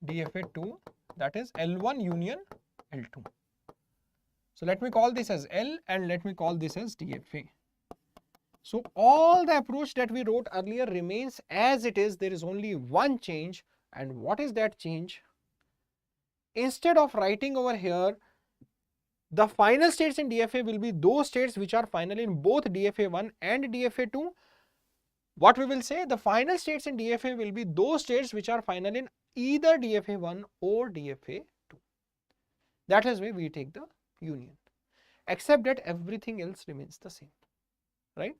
DFA 2, that is L1 union L2. So let me call this as L and let me call this as DFA. So all the approach that we wrote earlier remains as it is. There is only one change. And what is that change? Instead of writing over here, the final states in DFA will be those states which are final in both DFA 1 and DFA 2. What we will say, the final states in DFA will be those states which are final in either DFA 1 or DFA 2. That is why we take the union, except that everything else remains the same, right?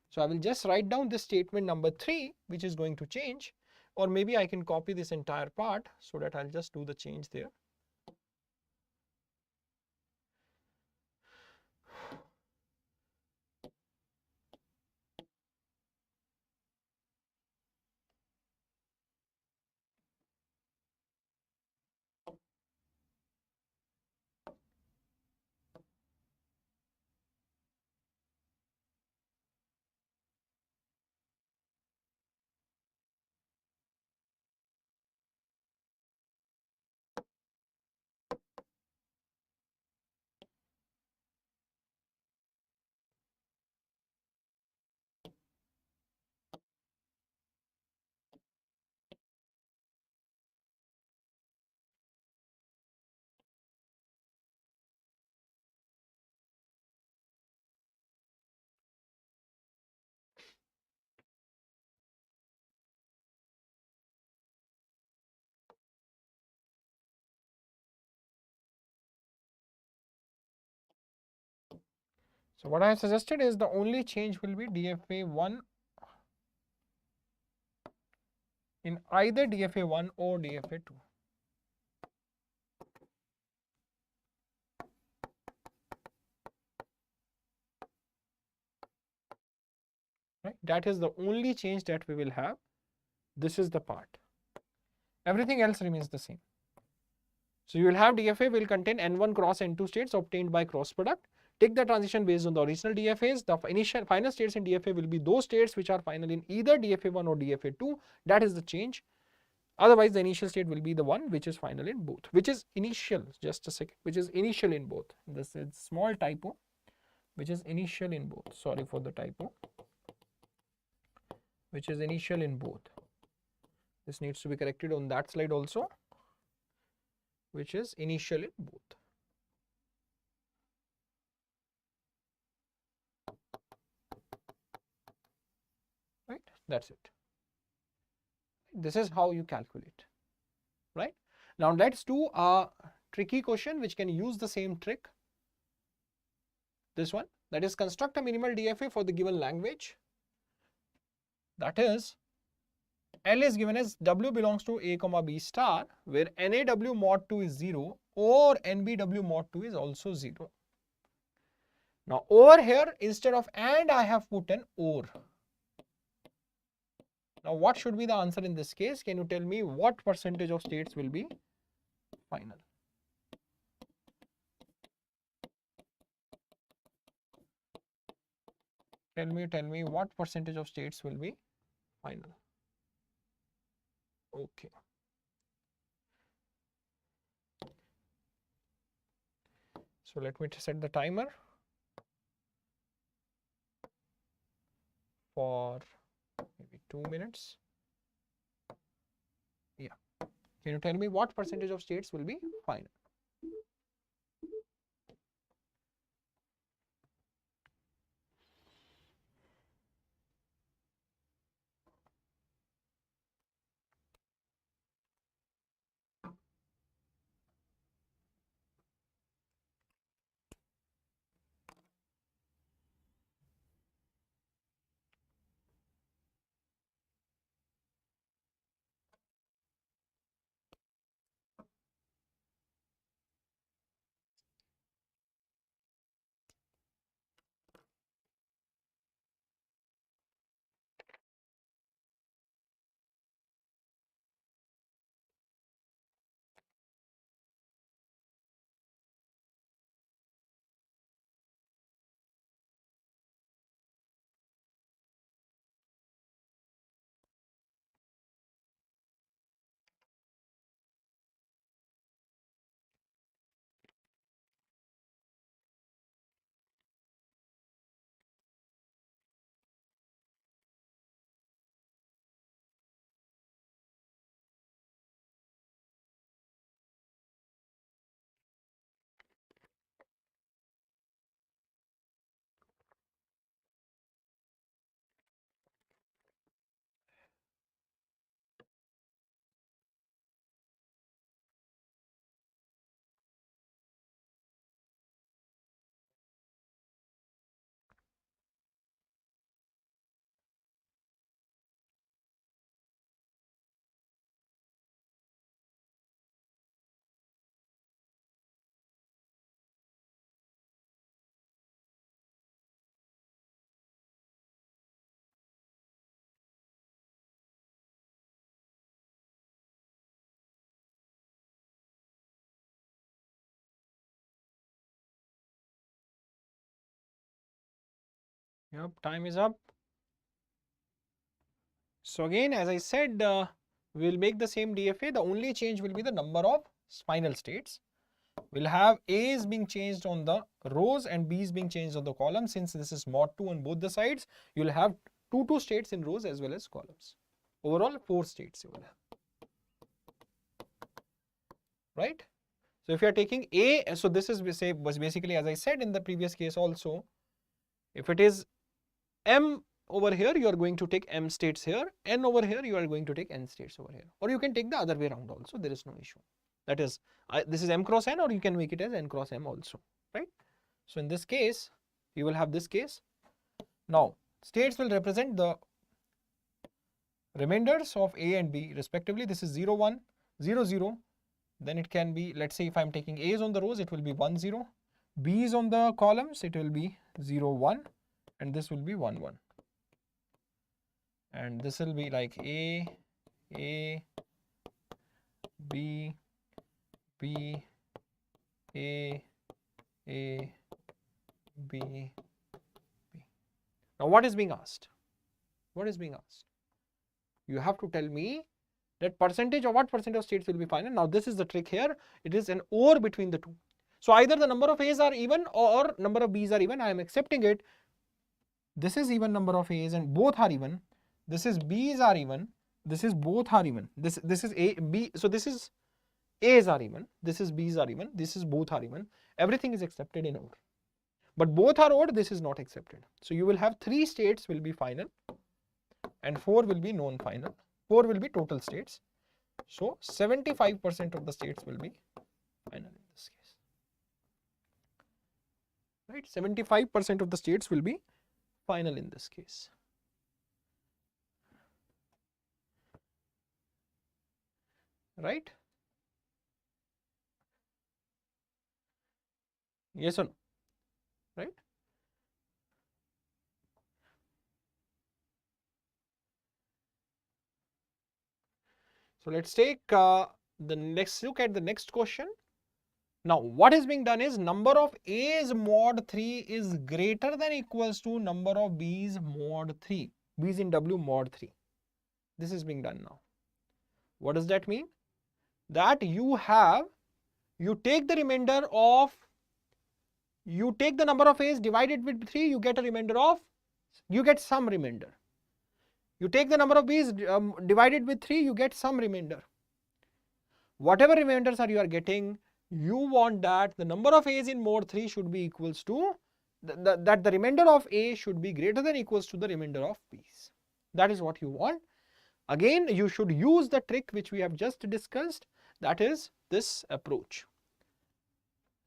So I will just write down this statement number 3, which is going to change, or maybe I can copy this entire part so that I'll just do the change there. So what I have suggested is the only change will be DFA 1 in either DFA 1 or DFA 2. Right? That is the only change that we will have. This is the part. Everything else remains the same. So you will have DFA will contain N1 cross N2 states obtained by cross product. Take the transition based on the original DFAs. The final states in DFA will be those states which are final in either DFA 1 or DFA 2. That is the change. Otherwise, the initial state will be the one which is final in both, which is initial, just a second, which is initial in both. This is small typo, which is initial in both. Sorry for the typo, which is initial in both. This needs to be corrected on that slide also, which is initial in both. Right, that's it. This is how you calculate, right? Now let's do a tricky question which can use the same trick. This one, that is construct a minimal DFA for the given language. That is, L is given as W belongs to A comma B star, where NAW mod 2 is 0 or NBW mod 2 is also 0. Now over here, instead of and, I have put an or. Now what should be the answer in this case? Can you tell me what percentage of states will be final? Tell me what percentage of states will be final. Okay. So let me set the timer for maybe 2 minutes. Yeah. Can you tell me what percentage of states will be final? Yep, time is up. So again, as I said, we'll make the same DFA. The only change will be the number of final states. We'll have A's being changed on the rows and B's being changed on the columns. Since this is mod 2 on both the sides, you'll have two states in rows as well as columns. Overall, 4 states you will have. Right? So if you are taking A, so this is was basically, as I said in the previous case also, if it is M over here, you are going to take M states here, N over here, you are going to take N states over here. Or you can take the other way around also, there is no issue. That is, this is M cross N, or you can make it as N cross M also, right? So in this case, you will have this case. Now, states will represent the remainders of A and B respectively. This is 0, 1, 0, 0. Then it can be, let's say if I am taking A's on the rows, it will be 1, 0. B's on the columns, it will be 0, 1. And this will be 1, 1. And this will be like A, B, B, A, B, B. Now what is being asked? What is being asked? You have to tell me that percentage of what percent of states will be final. Now this is the trick here. It is an or between the two. So either the number of A's are even or number of B's are even. I am accepting it. This is even number of A's and both are even. This is B's are even. This is both are even. This is A, B. So this is A's are even. This is B's are even. This is both are even. Everything is accepted in odd. But both are odd. This is not accepted. So you will have 3 states will be final and 4 will be non-final. 4 will be total states. So 75% of the states will be final in this case. Right? 75% of the states will be final in this case. Right? Yes or no? Right? So let's take look at the next question. Now what is being done is number of A's mod 3 is greater than equals to number of B's mod 3. B's in W mod 3. This is being done now. What does that mean? That you take the remainder of, you take the number of A's divided with 3, you get a remainder of, you get some remainder. You take the number of B's divided with 3, you get some remainder. Whatever remainders are you are getting, you want that the number of A's in mod 3 should be equals to, that the remainder of A should be greater than equals to the remainder of B's. That is what you want. Again, you should use the trick which we have just discussed, that is this approach,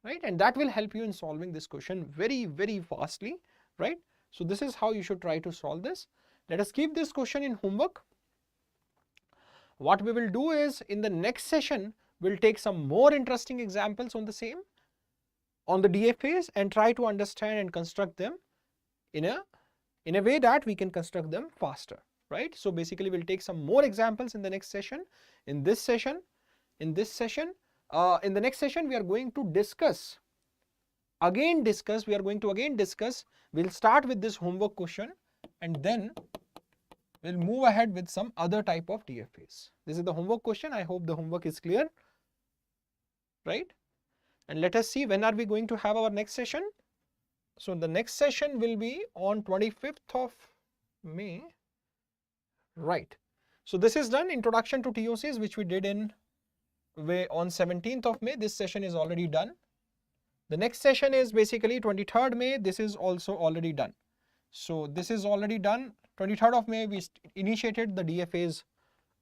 right? And that will help you in solving this question very, very fastly, right? So this is how you should try to solve this. Let us keep this question in homework. What we will do is, in the next session, we'll take some more interesting examples on the same, on the DFAs, and try to understand and construct them in a way that we can construct them faster, right? So basically we'll take some more examples in the next session. In the next session we are going to discuss, we'll start with this homework question and then we'll move ahead with some other type of DFAs. This is the homework question. I hope the homework is clear, right? And let us see, when are we going to have our next session? So the next session will be on 25th of May, right? So this is done, introduction to TOCs, which we did on 17th of May. This session is already done. The next session is basically 23rd May. This is also already done. So this is already done. 23rd of May we initiated the DFAs.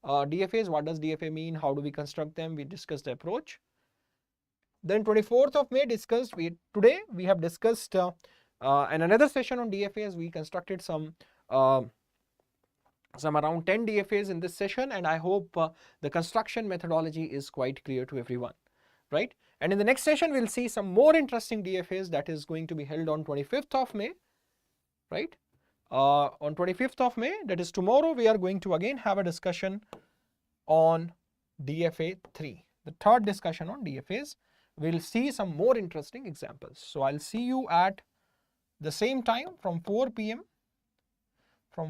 DFAs, what does DFA mean? How do we construct them? We discussed the approach. Then 24th of May today we have discussed and another session on DFAs. We constructed some around 10 DFAs in this session, and I hope the construction methodology is quite clear to everyone, right? And in the next session we'll see some more interesting DFAs that is going to be held on 25th of May, right? On 25th of May, that is tomorrow, we are going to again have a discussion on DFA 3, the third discussion on DFAs. We'll see some more interesting examples. So I'll see you at the same time from 4 p.m. to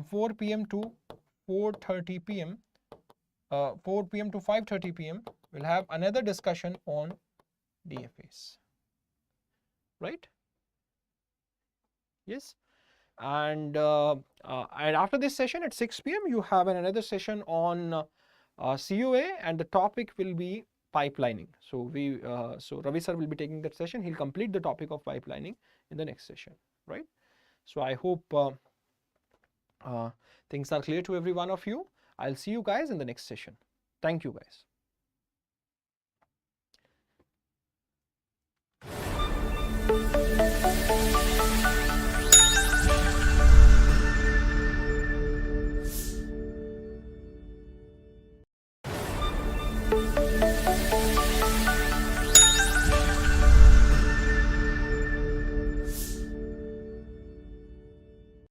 4:30 p.m. 4 p.m. to 5:30 p.m. we'll have another discussion on DFAs, right? Yes. And after this session at 6 p.m. you have another session on COA, and the topic will be pipelining. So so Ravi sir will be taking that session. He'll complete the topic of pipelining in the next session, right? So I hope things are clear to every one of you. I'll see you guys in the next session. Thank you guys.